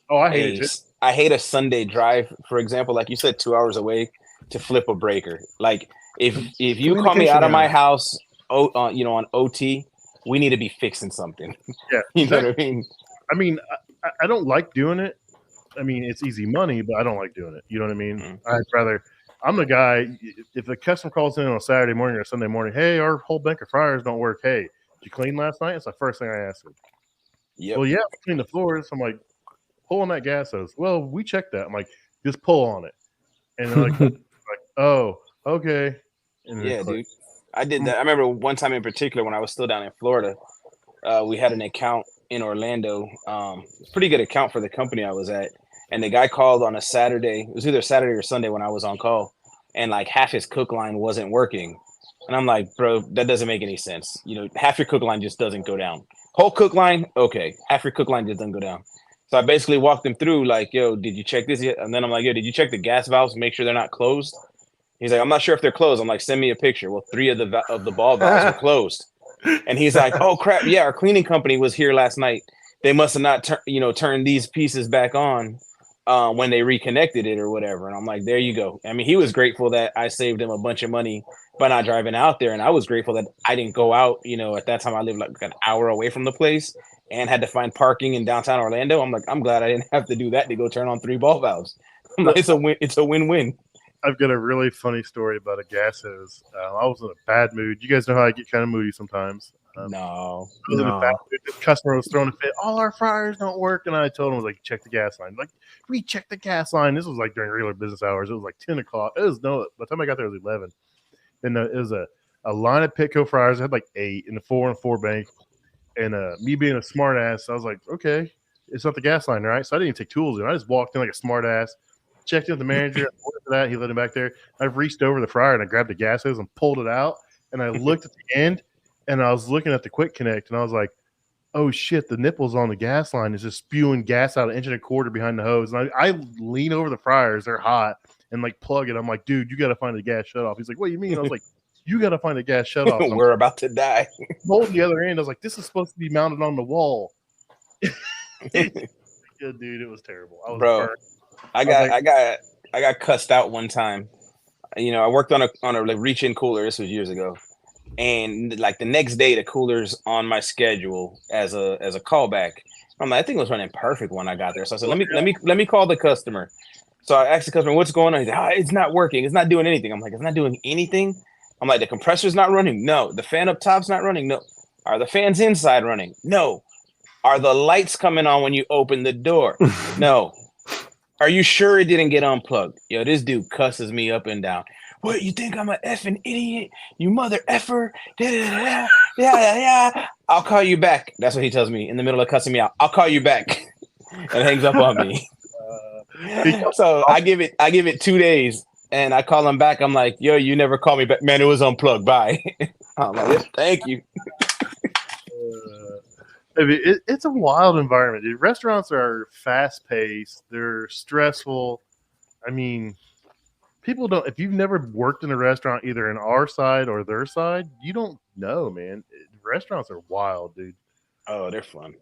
Oh, I hate it. I hate a Sunday drive, for example, like you said, 2 hours away to flip a breaker. Like if you call me out of my house, you know, on OT, we need to be fixing something. Yeah, you know what I mean. I mean, I don't like doing it. I mean, it's easy money, but I don't like doing it. You know what I mean? Mm-hmm. I'd rather. I'm the guy. If the customer calls in on a Saturday morning or a Sunday morning, hey, our whole bank of fryers don't work. Hey, did you clean last night? It's the first thing I ask them. Yep. Well, yeah, I cleaned the floors. I'm like, pull on that gas hose. Well, we checked that. I'm like, just pull on it. And they're like, oh, okay. And yeah, dude. I did that. I remember one time in particular when I was still down in Florida, we had an account in Orlando, pretty good account for the company I was at. And the guy called on a Saturday. It was either Saturday or Sunday when I was on call. And like half his cook line wasn't working. And I'm like, bro, that doesn't make any sense. You know, half your cook line just doesn't go down. Whole cook line, okay. Half your cook line just doesn't go down. So I basically walked him through like, yo, did you check this yet? And then I'm like, yo, did you check the gas valves? Make sure they're not closed. He's like, I'm not sure if they're closed. I'm like, send me a picture. Well, 3 of the ball valves were closed. And he's like, oh crap. Yeah, our cleaning company was here last night. They must have not turned these pieces back on when they reconnected it or whatever. And I'm like, there you go. I mean, he was grateful that I saved him a bunch of money by not driving out there. And I was grateful that I didn't go out. You know, at that time I lived like an hour away from the place and had to find parking in downtown Orlando. I'm like, I'm glad I didn't have to do that to go turn on 3 ball valves. I'm like, it's a win-win. I've got a really funny story about a gas hose. I was in a bad mood. You guys know how I get kind of moody sometimes. No. I was in a bad mood. This customer was throwing a fit. All our fryers don't work. And I told him, I was like, check the gas line. Like, we checked the gas line. This was like during regular business hours. It was like 10 o'clock. By the time I got there, it was 11. And it was a line of Pitco fryers. I had like 8 in the 4-and-4 bank. And me being a smart ass, I was like, okay, it's not the gas line, right? So I didn't even take tools in. I just walked in like a smart ass, checked in with the manager, for that. He let him back there. I reached over the fryer and I grabbed the gas hose and pulled it out. And I looked at the end and I was looking at the quick connect and I was like, oh shit, the nipples on the gas line is just spewing gas out 1.25 inches behind the hose. And I lean over the fryers, they're hot, and like plug it. I'm like, dude, you got to find a gas shut off. He's like, what do you mean? I was like, you got to find a gas shut off. We're about to die. Hold the other end. I was like, this is supposed to be mounted on the wall. Yeah, dude, it was terrible. I was bro. Burned. I got cussed out one time. You know, I worked on a like reach-in cooler. This was years ago, and like the next day, the cooler's on my schedule as a callback. I'm like, I think it was running perfect when I got there. So I said, let me call the customer. So I asked the customer, what's going on? He's like, it's not working. It's not doing anything. I'm like, it's not doing anything. I'm like, the compressor's not running. No. The fan up top's not running. No. Are the fans inside running? No. Are the lights coming on when you open the door? No. Are you sure it didn't get unplugged? Yo, this dude cusses me up and down. What, you think I'm an effing idiot? You mother effer? Yeah. I'll call you back. That's what he tells me in the middle of cussing me out. I'll call you back. And hangs up on me. So I give it 2 days and I call him back. I'm like, yo, you never called me back. Man, it was unplugged. Bye. I'm like, thank you. I mean, it's a wild environment, dude. Restaurants are fast paced. They're stressful. I mean, people don't. If you've never worked in a restaurant, either in our side or their side, you don't know, man. Restaurants are wild, dude. Oh, they're fun.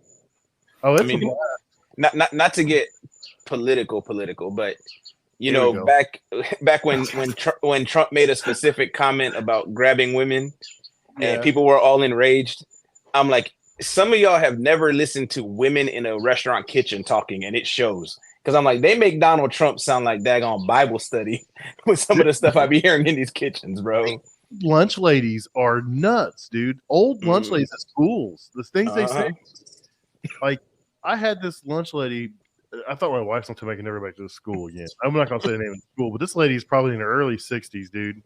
Oh, I it's mean, not to get political, but you Here we know, go. back when Trump made a specific comment about grabbing women, and Yeah. people were all enraged. I'm like, some of y'all have never listened to women in a restaurant kitchen talking, and it shows. Because I'm like, they make Donald Trump sound like daggone Bible study with some of the stuff I be hearing in these kitchens, bro. Lunch ladies are nuts, dude. Old lunch ladies at schools. The things they say. Like, I had this lunch lady. I thought my wife's not making never back to the school again. I'm not gonna say the name of the school, but this lady's probably in her early 60s, dude.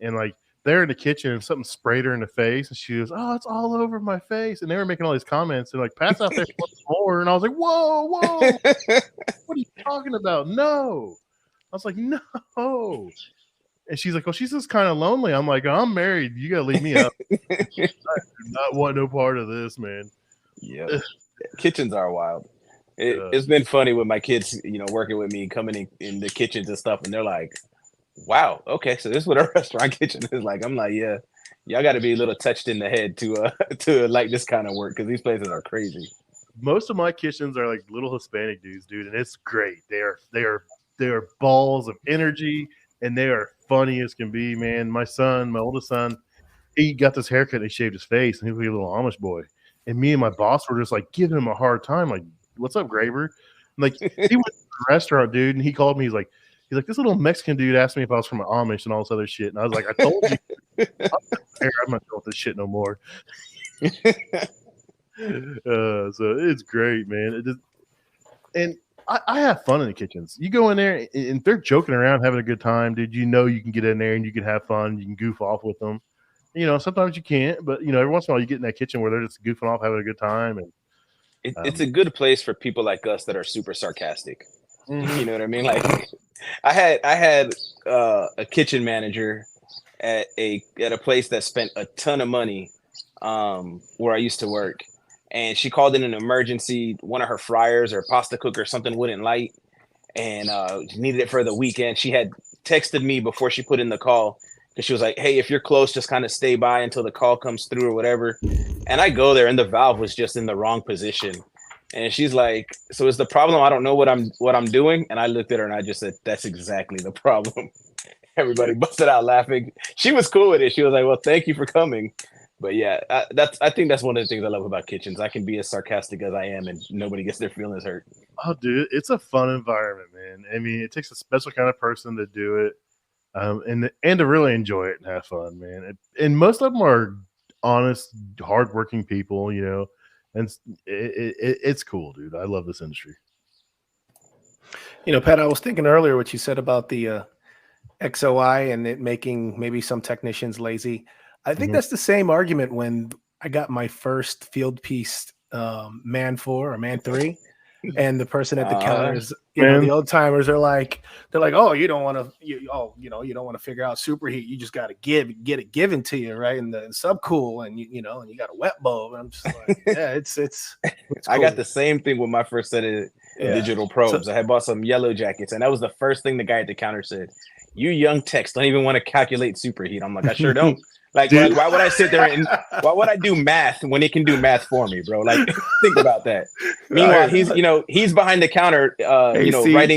And like, they're in the kitchen and something sprayed her in the face, and she goes, "Oh, it's all over my face." And they were making all these comments and like, "Pass out there once more." And I was like, "Whoa, what are you talking about? No." I was like, "No." And she's like, "Well, she's just kind of lonely." I'm like, "I'm married. You gotta leave me out. I do not want no part of this, man." Yeah, kitchens are wild. It's been funny with my kids, you know, working with me, coming in the kitchens and stuff, and they're like, "Wow, okay, so this is what a restaurant kitchen is like." I'm like, "Yeah, y'all got to be a little touched in the head to like this kind of work because these places are crazy." Most of my kitchens are like little Hispanic dudes, dude, and it's great. They are balls of energy, and they are funny as can be, man. My oldest son, he got this haircut and he shaved his face, and he was like a little Amish boy. And me and my boss were just like giving him a hard time, like, "What's up, Graver?" And like, he went to the restaurant, dude, and he called me. He's like, "This little Mexican dude asked me if I was from Amish and all this other shit." And I was like, "I told you, I'm not doing this shit no more." So it's great, man. And I have fun in the kitchens. You go in there, and if they're joking around, having a good time, dude, you know you can get in there and you can have fun. You can goof off with them. You know, sometimes you can't, but you know, every once in a while you get in that kitchen where they're just goofing off, having a good time. And It's a good place for people like us that are super sarcastic. Mhm. You know what I mean? Like, I had a kitchen manager at a place that spent a ton of money where I used to work, and she called in an emergency. One of her fryers or pasta cooker or something wouldn't light, and needed it for the weekend. She had texted me before she put in the call because she was like, "Hey, if you're close, just kind of stay by until the call comes through or whatever." And I go there, and the valve was just in the wrong position. And she's like, "So is the problem I don't know what I'm doing?" And I looked at her and I just said, "That's exactly the problem." Everybody busted out laughing. She was cool with it. She was like, "Well, thank you for coming." But yeah, I think that's one of the things I love about kitchens. I can be as sarcastic as I am, and nobody gets their feelings hurt. Oh, dude, it's a fun environment, man. I mean, it takes a special kind of person to do it, and to really enjoy it and have fun, man. And most of them are honest, hardworking people, you know. And it's cool, dude. I love this industry. You know, Pat, I was thinking earlier what you said about the XOI and it making maybe some technicians lazy. I think that's the same argument when I got my first field piece man 4 or man 3. And the person at the counter is, you know, the old timers are like, they're like, "Oh, you don't want to, you don't want to figure out superheat. You just got to get it given to you, right? And the subcool, and you know, and you got a wet bulb." And I'm just like, yeah, it's cool. I got the same thing with my first set of digital probes. I had bought some yellow jackets, and that was the first thing the guy at the counter said: "You young techs don't even want to calculate superheat." I'm like, "I sure don't." Like, why would I sit there and why would I do math when it can do math for me, bro? Like, think about that. Meanwhile, he's behind the counter,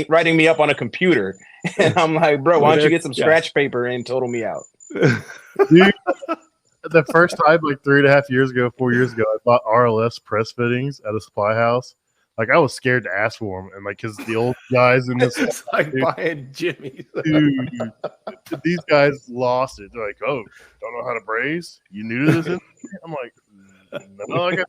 writing me up on a computer, and I'm like, "Bro, why don't you get some scratch paper and total me out?" Dude, the first time, like 3.5 years ago, 4 years ago, I bought RLS press fittings at a supply house. Like, I was scared to ask for them, and like, because the old guys in this, it's like buying Jimmy. Dude, these guys lost it. They're like, "Oh, don't know how to braze? You new to this industry?" I'm like, "No, I got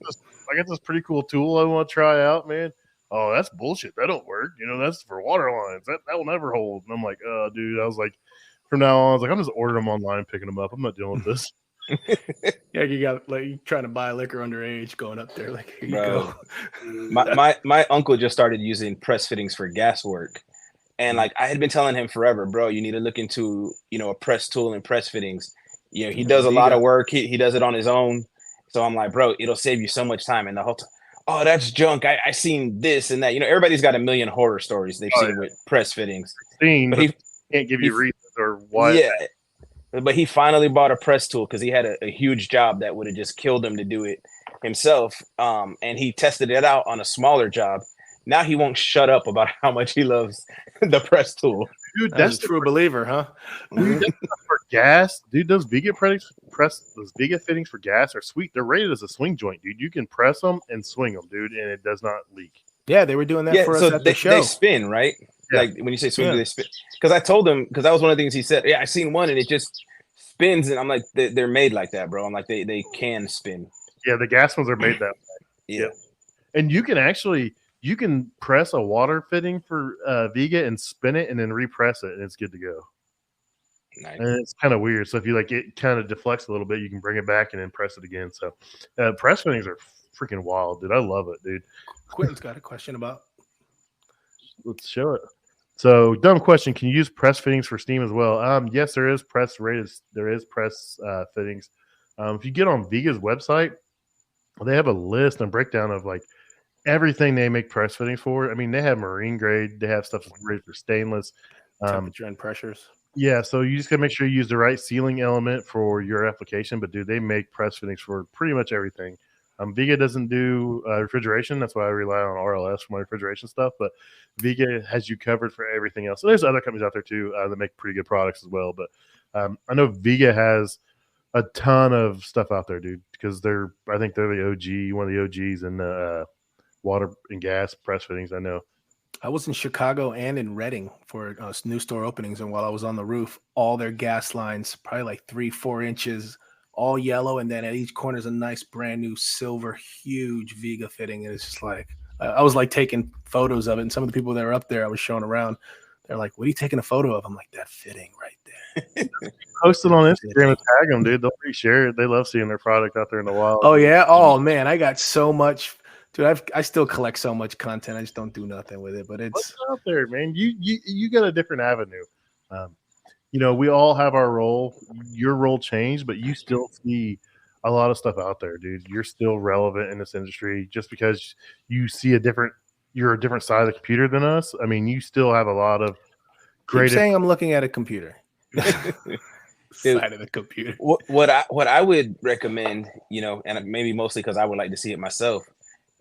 this pretty cool tool I want to try out, man." "Oh, that's bullshit. That don't work. You know, that's for water lines. That will never hold." And I'm like, dude." I was like, from now on, I was like, "I'm just ordering them online, picking them up. I'm not dealing with this." Yeah, you got like you trying to buy liquor underage, going up there like, "Here you go." My uncle just started using press fittings for gas work, and like I had been telling him forever, "Bro, you need to look into, you know, a press tool and press fittings." You know, he does a lot of work. He does it on his own. So I'm like, "Bro, it'll save you so much time." And the oh, that's junk. I seen this and that. You know, everybody's got a million horror stories they've seen with press fittings. But he can't give you reasons or why. Yeah, but he finally bought a press tool because he had a huge job that would have just killed him to do it himself. And he tested it out on a smaller job. Now he won't shut up about how much he loves the press tool. Dude, that's a true believer, huh? Dude, for gas, dude, those Viga fittings for gas are sweet. They're rated as a swing joint, dude. You can press them and swing them, dude, and it does not leak. Yeah, they were doing that for us at the show. They spin, right? Yeah. Like when you say swing, they spin. Because I told him, because that was one of the things he said. Yeah, I seen one and it just spins, and I'm like, they're made like that, bro. I'm like, they can spin. Yeah, the gas ones are made that way. Yeah, and you can press a water fitting for Viga and spin it and then repress it, and it's good to go. Nice. And it's kind of weird. So if you like it kind of deflects a little bit, you can bring it back and then press it again. So press fittings are freaking wild, dude. I love it, dude. Quentin's got a question about. Let's show it. So, dumb question: can you use press fittings for steam as well? Yes, there is press rated. There is press fittings. If you get on Viga's website, they have a list and breakdown of like everything they make press fittings for. I mean, they have marine grade. They have stuff that's rated for stainless. Temperature and pressures. Yeah, so you just gotta make sure you use the right sealing element for your application. But dude, they make press fittings for pretty much everything. Viga doesn't do refrigeration. That's why I rely on RLS for my refrigeration stuff. But Viga has you covered for everything else. So there's other companies out there too that make pretty good products as well. But I know Viga has a ton of stuff out there, dude, because I think they're the OG, one of the OGs in water and gas press fittings. I know. I was in Chicago and in Reading for new store openings, and while I was on the roof, all their gas lines, probably like 3-4 inches, all yellow, and then at each corner is a nice brand new silver, huge Viga fitting. And it's just like I was like taking photos of it, and some of the people that were up there, I was showing around. They're like, "What are you taking a photo of?" I'm like, "That fitting right there." Post it on Instagram and tag them, dude. They'll reshare it. They love seeing their product out there in the wild. Oh yeah. Oh man, I got so much. Dude, I still collect so much content. I just don't do nothing with it. But it's what's out there, man. You got a different avenue. You know, we all have our role. Your role changed, but you still see a lot of stuff out there, dude. You're still relevant in this industry just because you see you're a different side of the computer than us. I mean, you still have a lot of great. Keep saying I'm looking at a computer. Dude, side of the computer. What I would recommend, you know, and maybe mostly because I would like to see it myself,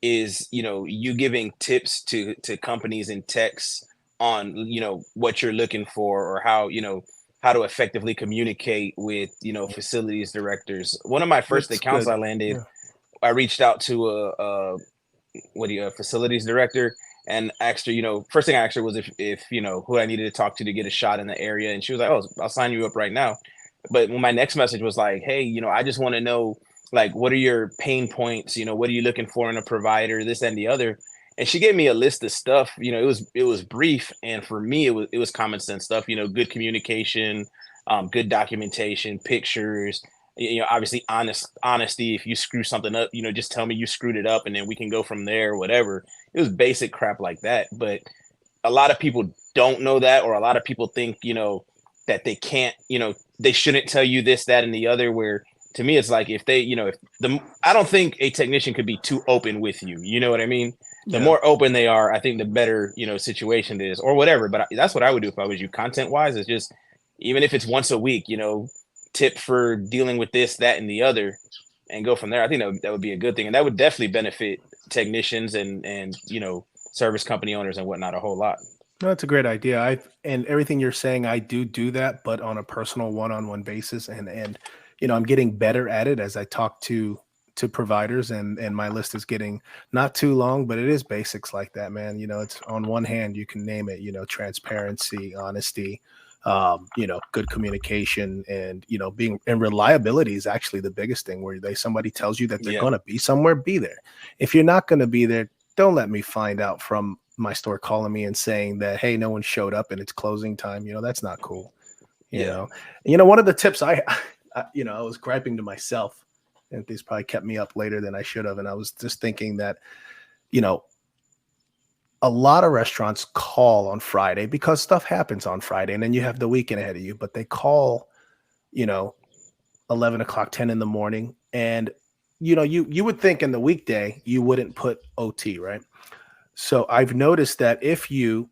is, you know, you giving tips to companies and techs on, you know, what you're looking for or how, you know, how to effectively communicate with, you know, facilities directors. One of my first accounts I landed, I reached out to a facilities director and asked her, you know, first thing I asked her was if you know, who I needed to talk to get a shot in the area. And she was like, "Oh, I'll sign you up right now." But when my next message was like, "Hey, you know, I just want to know, like, what are your pain points? You know, what are you looking for in a provider, this and the other?" And she gave me a list of stuff. You know, it was brief, and for me, it was common sense stuff. You know, good communication, good documentation, pictures. You know, obviously honesty. If you screw something up, you know, just tell me you screwed it up, and then we can go from there. Or whatever. It was basic crap like that. But a lot of people don't know that, or a lot of people think, you know, that they can't. You know, they shouldn't tell you this, that, and the other. Where to me, it's like if they, you know, I don't think a technician could be too open with you. You know what I mean? The more open they are, I think the better, you know, situation it is or whatever. But that's what I would do if I was you. Content wise, is just, even if it's once a week, you know, tip for dealing with this, that, and the other, and go from there. I think that would be a good thing. And that would definitely benefit technicians and, you know, service company owners and whatnot a whole lot. No, that's a great idea. And everything you're saying, I do that, but on a personal one-on-one basis. And, you know, I'm getting better at it as I talk to providers, and my list is getting not too long, but it is basics like that, man. You know, it's on one hand, you can name it, you know, transparency, honesty, you know, good communication, and, you know, and reliability is actually the biggest thing, where somebody tells you that they're going to be somewhere, be there. If you're not going to be there, don't let me find out from my store calling me and saying that, hey, no one showed up and it's closing time. You know, that's not cool. You know, one of the tips I was griping to myself, and these probably kept me up later than I should have. And I was just thinking that, you know, a lot of restaurants call on Friday because stuff happens on Friday, and then you have the weekend ahead of you, but they call, you know, 11 o'clock, 10 in the morning. And you would think in the weekday you wouldn't put OT, right? So I've noticed that if you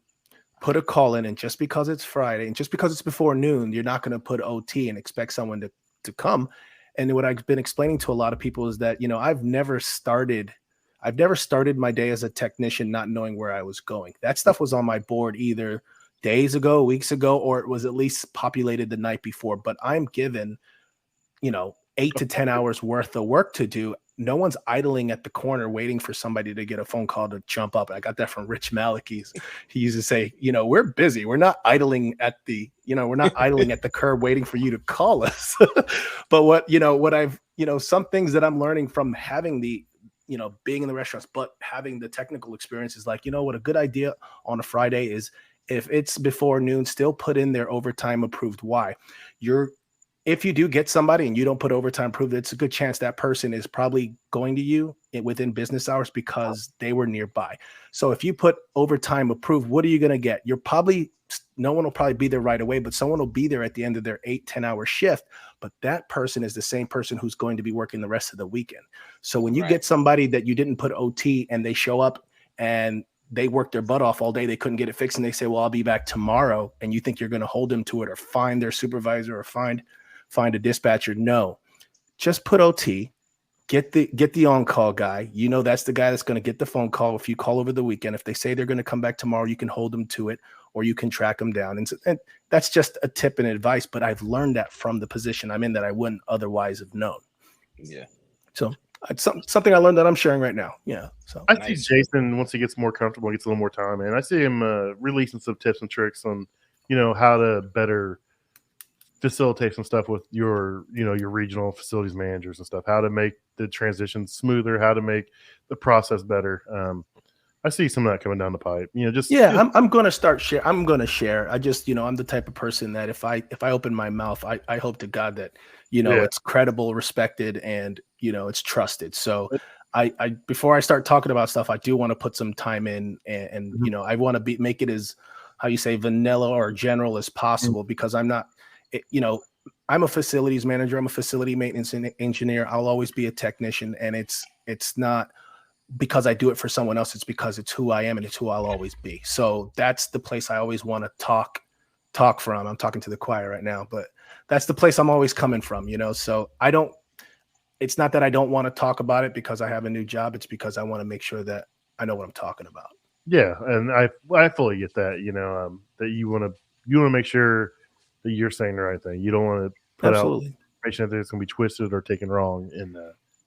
put a call in, and just because it's Friday and just because it's before noon, you're not going to put OT and expect someone to come. And what I've been explaining to a lot of people is that, I've never started my day as a technician not knowing where I was going. That stuff was on my board either days ago, weeks ago, or it was at least populated the night before. But I'm given, 8 to 10 hours worth of work to do. No one's idling at the corner waiting for somebody to get a phone call to jump up. I got that from Rich Malachi's. He used to say, we're busy. We're not idling at the curb waiting for you to call us. But what I've, some things that I'm learning from having the, being in the restaurants, but having the technical experience is like, what a good idea on a Friday is, if it's before noon, still put in their overtime approved. Why? If you do get somebody and you don't put overtime approved, it's a good chance that person is probably going to you within business hours because they were nearby. So if you put overtime approved, what are you going to get? No one will probably be there right away, but someone will be there at the end of their 8-10 hour shift. But that person is the same person who's going to be working the rest of the weekend. So when you get somebody that you didn't put OT and they show up and they worked their butt off all day, they couldn't get it fixed, and they say, well, I'll be back tomorrow, and you think you're going to hold them to it or find their supervisor or find a dispatcher. No, just put OT, get the on-call guy. That's the guy that's going to get the phone call if you call over the weekend. If they say they're going to come back tomorrow, you can hold them to it, or you can track them down. And that's just a tip and advice, but I've learned that from the position I'm in that I wouldn't otherwise have known. Yeah. So it's something I learned that I'm sharing right now. Yeah. So I see Jason, once he gets more comfortable, gets a little more time, and I see him releasing some tips and tricks on, how to better facilitate some stuff with your regional facilities managers and stuff, how to make the transition smoother, how to make the process better. I see some of that coming down the pipe. I'm going to start share. I'm going to share. I just, I'm the type of person that if I open my mouth, I hope to God that, it's credible, respected, and, it's trusted. So I before I start talking about stuff, I do want to put some time in and I want to make it as, how you say, vanilla or general as possible, because I'm not, I'm a facilities manager. I'm a facility maintenance engineer. I'll always be a technician, and it's not because I do it for someone else. It's because it's who I am and it's who I'll always be. So that's the place I always want to talk from. I'm talking to the choir right now, but that's the place I'm always coming from, so it's not that I don't want to talk about it because I have a new job. It's because I want to make sure that I know what I'm talking about. Yeah. And I fully get that, that you want to make sure that you're saying the right thing. You don't want to put out information that it's going to be twisted or taken wrong. And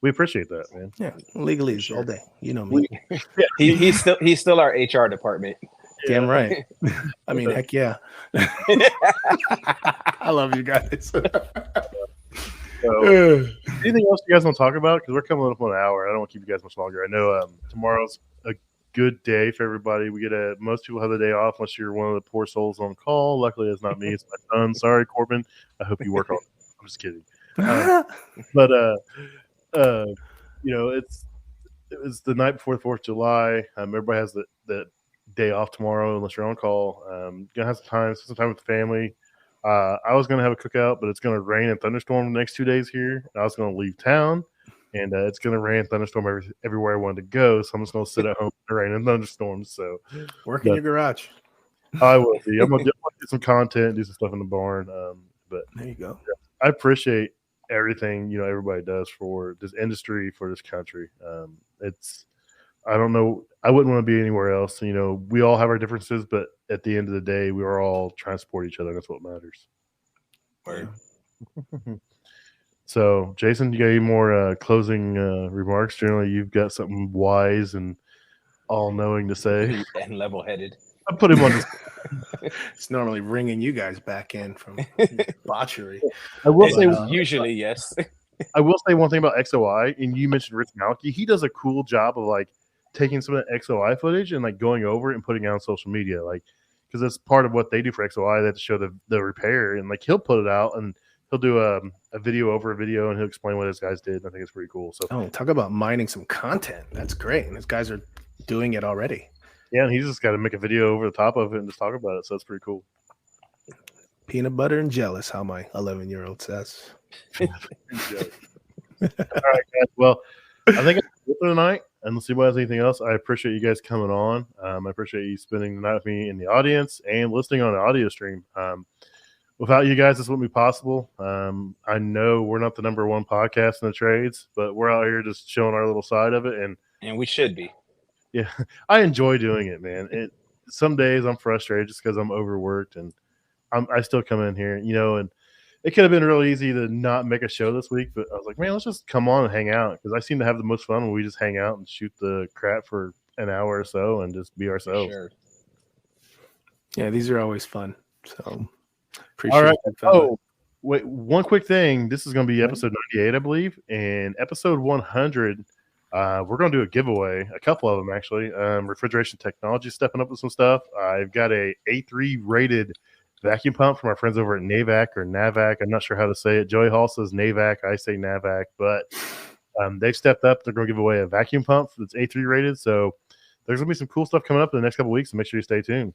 we appreciate that, man. Yeah, legalese all day. You know me. He's still our HR department. Damn right. I mean, heck yeah. I love you guys. So, anything else you guys want to talk about? Because we're coming up on an hour. I don't want to keep you guys much longer. I know tomorrow's a good day for everybody. Most people have the day off unless you're one of the poor souls on call. Luckily, it's not me. It's my son. Sorry, Corbin. I hope you work on it. I'm just kidding. But it's the night before the 4th of July. Everybody has the day off tomorrow unless you're on call. Gonna have spend some time with the family. I was gonna have a cookout, but it's gonna rain and thunderstorm the next 2 days here. I was gonna leave town, and it's gonna rain and thunderstorm everywhere I wanted to go. So I'm just gonna sit at home in the rain and thunderstorms. So work in your garage. I will be. I'm gonna get some content, do some stuff in the barn. But there you go. Yeah, I appreciate everything everybody does for this industry, for this country. I don't know, I wouldn't want to be anywhere else. We all have our differences, but at the end of the day, we are all trying to support each other. That's what matters. Right. So, Jason, you got any more closing remarks? Generally, you've got something wise and all-knowing to say. And level-headed. I put him on this. It's normally ringing you guys back in from debauchery. I will say, usually, yes. I will say one thing about XOI, and you mentioned Rich Malachi. He does a cool job of taking some of the XOI footage and going over it and putting it on social media, because that's part of what they do for XOI. They have to show the repair, and he'll put it out and he'll do a video over a video, and he'll explain what his guys did. And I think it's pretty cool. So, talk about mining some content. That's great, and his guys are doing it already. Yeah, and he's just got to make a video over the top of it and just talk about it. So it's pretty cool. Peanut butter and jealous, how my 11-year-old says. All right, guys. Well, I think it's good for tonight. And let's see what has anything else. I appreciate you guys coming on. I appreciate you spending the night with me in the audience and listening on the audio stream. Without you guys, this wouldn't be possible. I know we're not the number one podcast in the trades, but we're out here just showing our little side of it. And we should be. Yeah, I enjoy doing it, man. Some days I'm frustrated just because I'm overworked, and I still come in here, and it could have been really easy to not make a show this week, but I was like, man, let's just come on and hang out because I seem to have the most fun when we just hang out and shoot the crap for an hour or so and just be ourselves. Sure. Yeah, these are always fun. So appreciate All right. it. Oh, wait, one quick thing. This is going to be episode 98, I believe, and episode 100. We're going to do a giveaway, a couple of them actually. Refrigeration Technology stepping up with some stuff. I've got a A3 rated vacuum pump from our friends over at Navac or Navac. I'm not sure how to say it. Joey Hall says Navac. I say Navac, but they've stepped up. They're going to give away a vacuum pump that's A3 rated. So there's going to be some cool stuff coming up in the next couple of weeks. So make sure you stay tuned.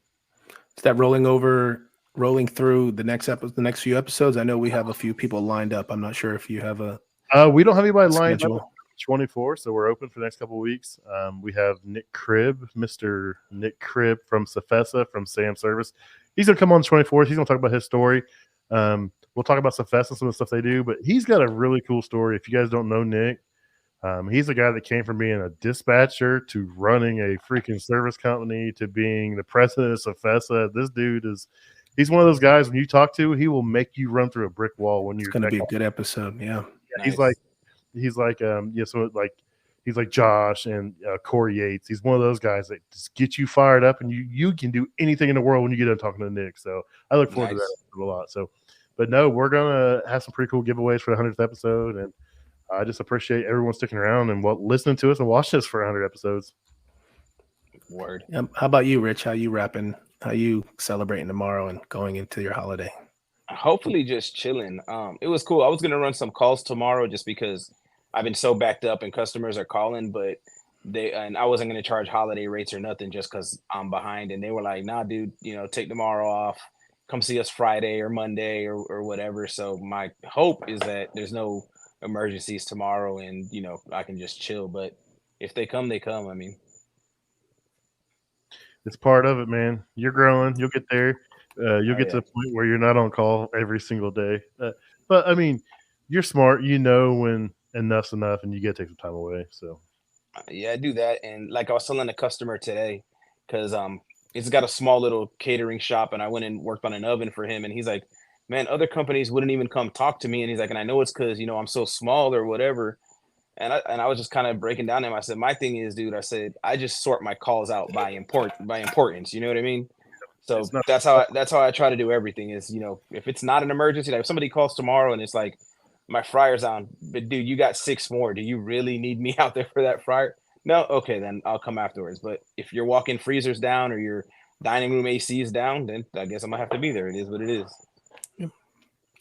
Is that rolling through the next few episodes? I know we have a few people lined up. I'm not sure if you have a we don't have anybody lined schedule. up. 24, so we're open for the next couple of weeks. We have Nick Cribb, Mr. Nick Cribb from Cefesa from Sam Service. He's going to come on the 24th. He's going to talk about his story. We'll talk about Cefesa and some of the stuff they do, but he's got a really cool story. If you guys don't know Nick, he's a guy that came from being a dispatcher to running a freaking service company to being the president of Cefesa. This dude he's one of those guys when you talk to, he will make you run through a brick wall when you're going to be a good episode. Yeah. Nice. He's like Josh and Corey Yates. He's one of those guys that just get you fired up, and you can do anything in the world when you get done talking to Nick. So I look forward to that a lot. So, but no, we're gonna have some pretty cool giveaways for the 100th episode, and I just appreciate everyone sticking around and listening to us and watching us for 100 episodes. Word. How about you, Rich? How you wrapping? How you celebrating tomorrow and going into your holiday? Hopefully just chilling. It was cool. I was going to run some calls tomorrow just because I've been so backed up and customers are calling, but I wasn't going to charge holiday rates or nothing just because I'm behind. And they were like, nah, dude, take tomorrow off. Come see us Friday or Monday or whatever. So my hope is that there's no emergencies tomorrow and, I can just chill. But if they come, they come. I mean, it's part of it, man. You're growing. You'll get there. You'll get to the point where you're not on call every single day. But I mean, you're smart. You know when enough's enough, and you get to take some time away. So, yeah, I do that. And like I was telling a customer today, because he's got a small little catering shop, and I went and worked on an oven for him. And he's like, "Man, other companies wouldn't even come talk to me." And he's like, "And I know it's because I'm so small or whatever." And I was just kind of breaking down to him. I said, "My thing is, dude," I said, "I just sort my calls out by importance." You know what I mean? So that's how I try to do everything is, if it's not an emergency, like if somebody calls tomorrow and it's like my fryer's on, but dude, you got 6 more. Do you really need me out there for that fryer? No. Okay, then I'll come afterwards. But if your walk-in freezer's down or your dining room AC is down, then I guess I'm gonna have to be there. It is what it is.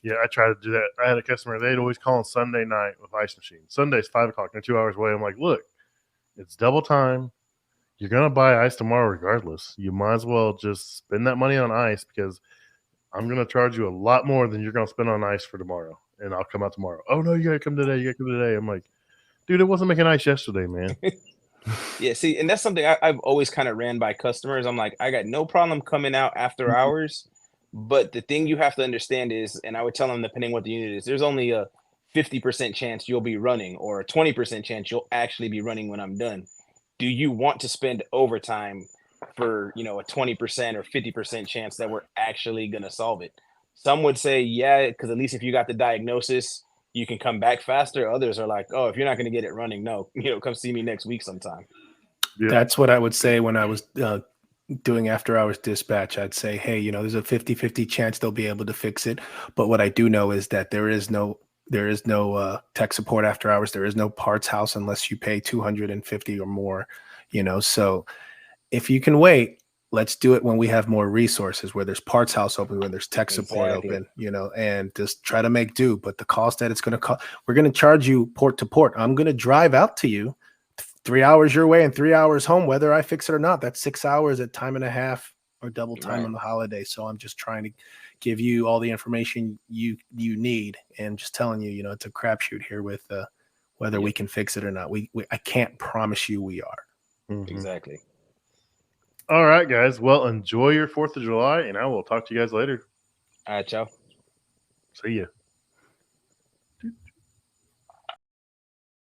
Yeah, I try to do that. I had a customer, they'd always call on Sunday night with ice machine. Sunday's 5 o'clock, they're 2 hours away. I'm like, look, it's double time. You're going to buy ice tomorrow regardless. You might as well just spend that money on ice because I'm going to charge you a lot more than you're going to spend on ice for tomorrow. And I'll come out tomorrow. Oh, no, you got to come today. You got to come today. I'm like, dude, it wasn't making ice yesterday, man. Yeah, see, and that's something I've always kind of ran by customers. I'm like, I got no problem coming out after hours. But the thing you have to understand is, and I would tell them depending what the unit is, there's only a 50% chance you'll be running or a 20% chance you'll actually be running when I'm done. Do you want to spend overtime for, a 20% or 50% chance that we're actually going to solve it? Some would say, yeah, because at least if you got the diagnosis, you can come back faster. Others are like, oh, if you're not going to get it running, no, come see me next week sometime. Yeah. That's what I would say when I was doing after hours dispatch. I'd say, hey, there's a 50-50 chance they'll be able to fix it. But what I do know is that there is no tech support after hours. There is no parts house unless you pay $250 or more, so if you can wait, let's do it when we have more resources, where there's parts house open, where there's tech support open, and just try to make do. But the cost that it's going to cost, we're going to charge you port to port. I'm going to drive out to you 3 hours your way and 3 hours home, whether I fix it or not. That's 6 hours at time and a half or double time on the holiday. So I'm just trying to give you all the information you need, and just telling you, it's a crapshoot here with whether we can fix it or not. I can't promise you we are. Mhm. Exactly. All right, guys. Well, enjoy your 4th of July, and I will talk to you guys later. All right, y'all. See ya.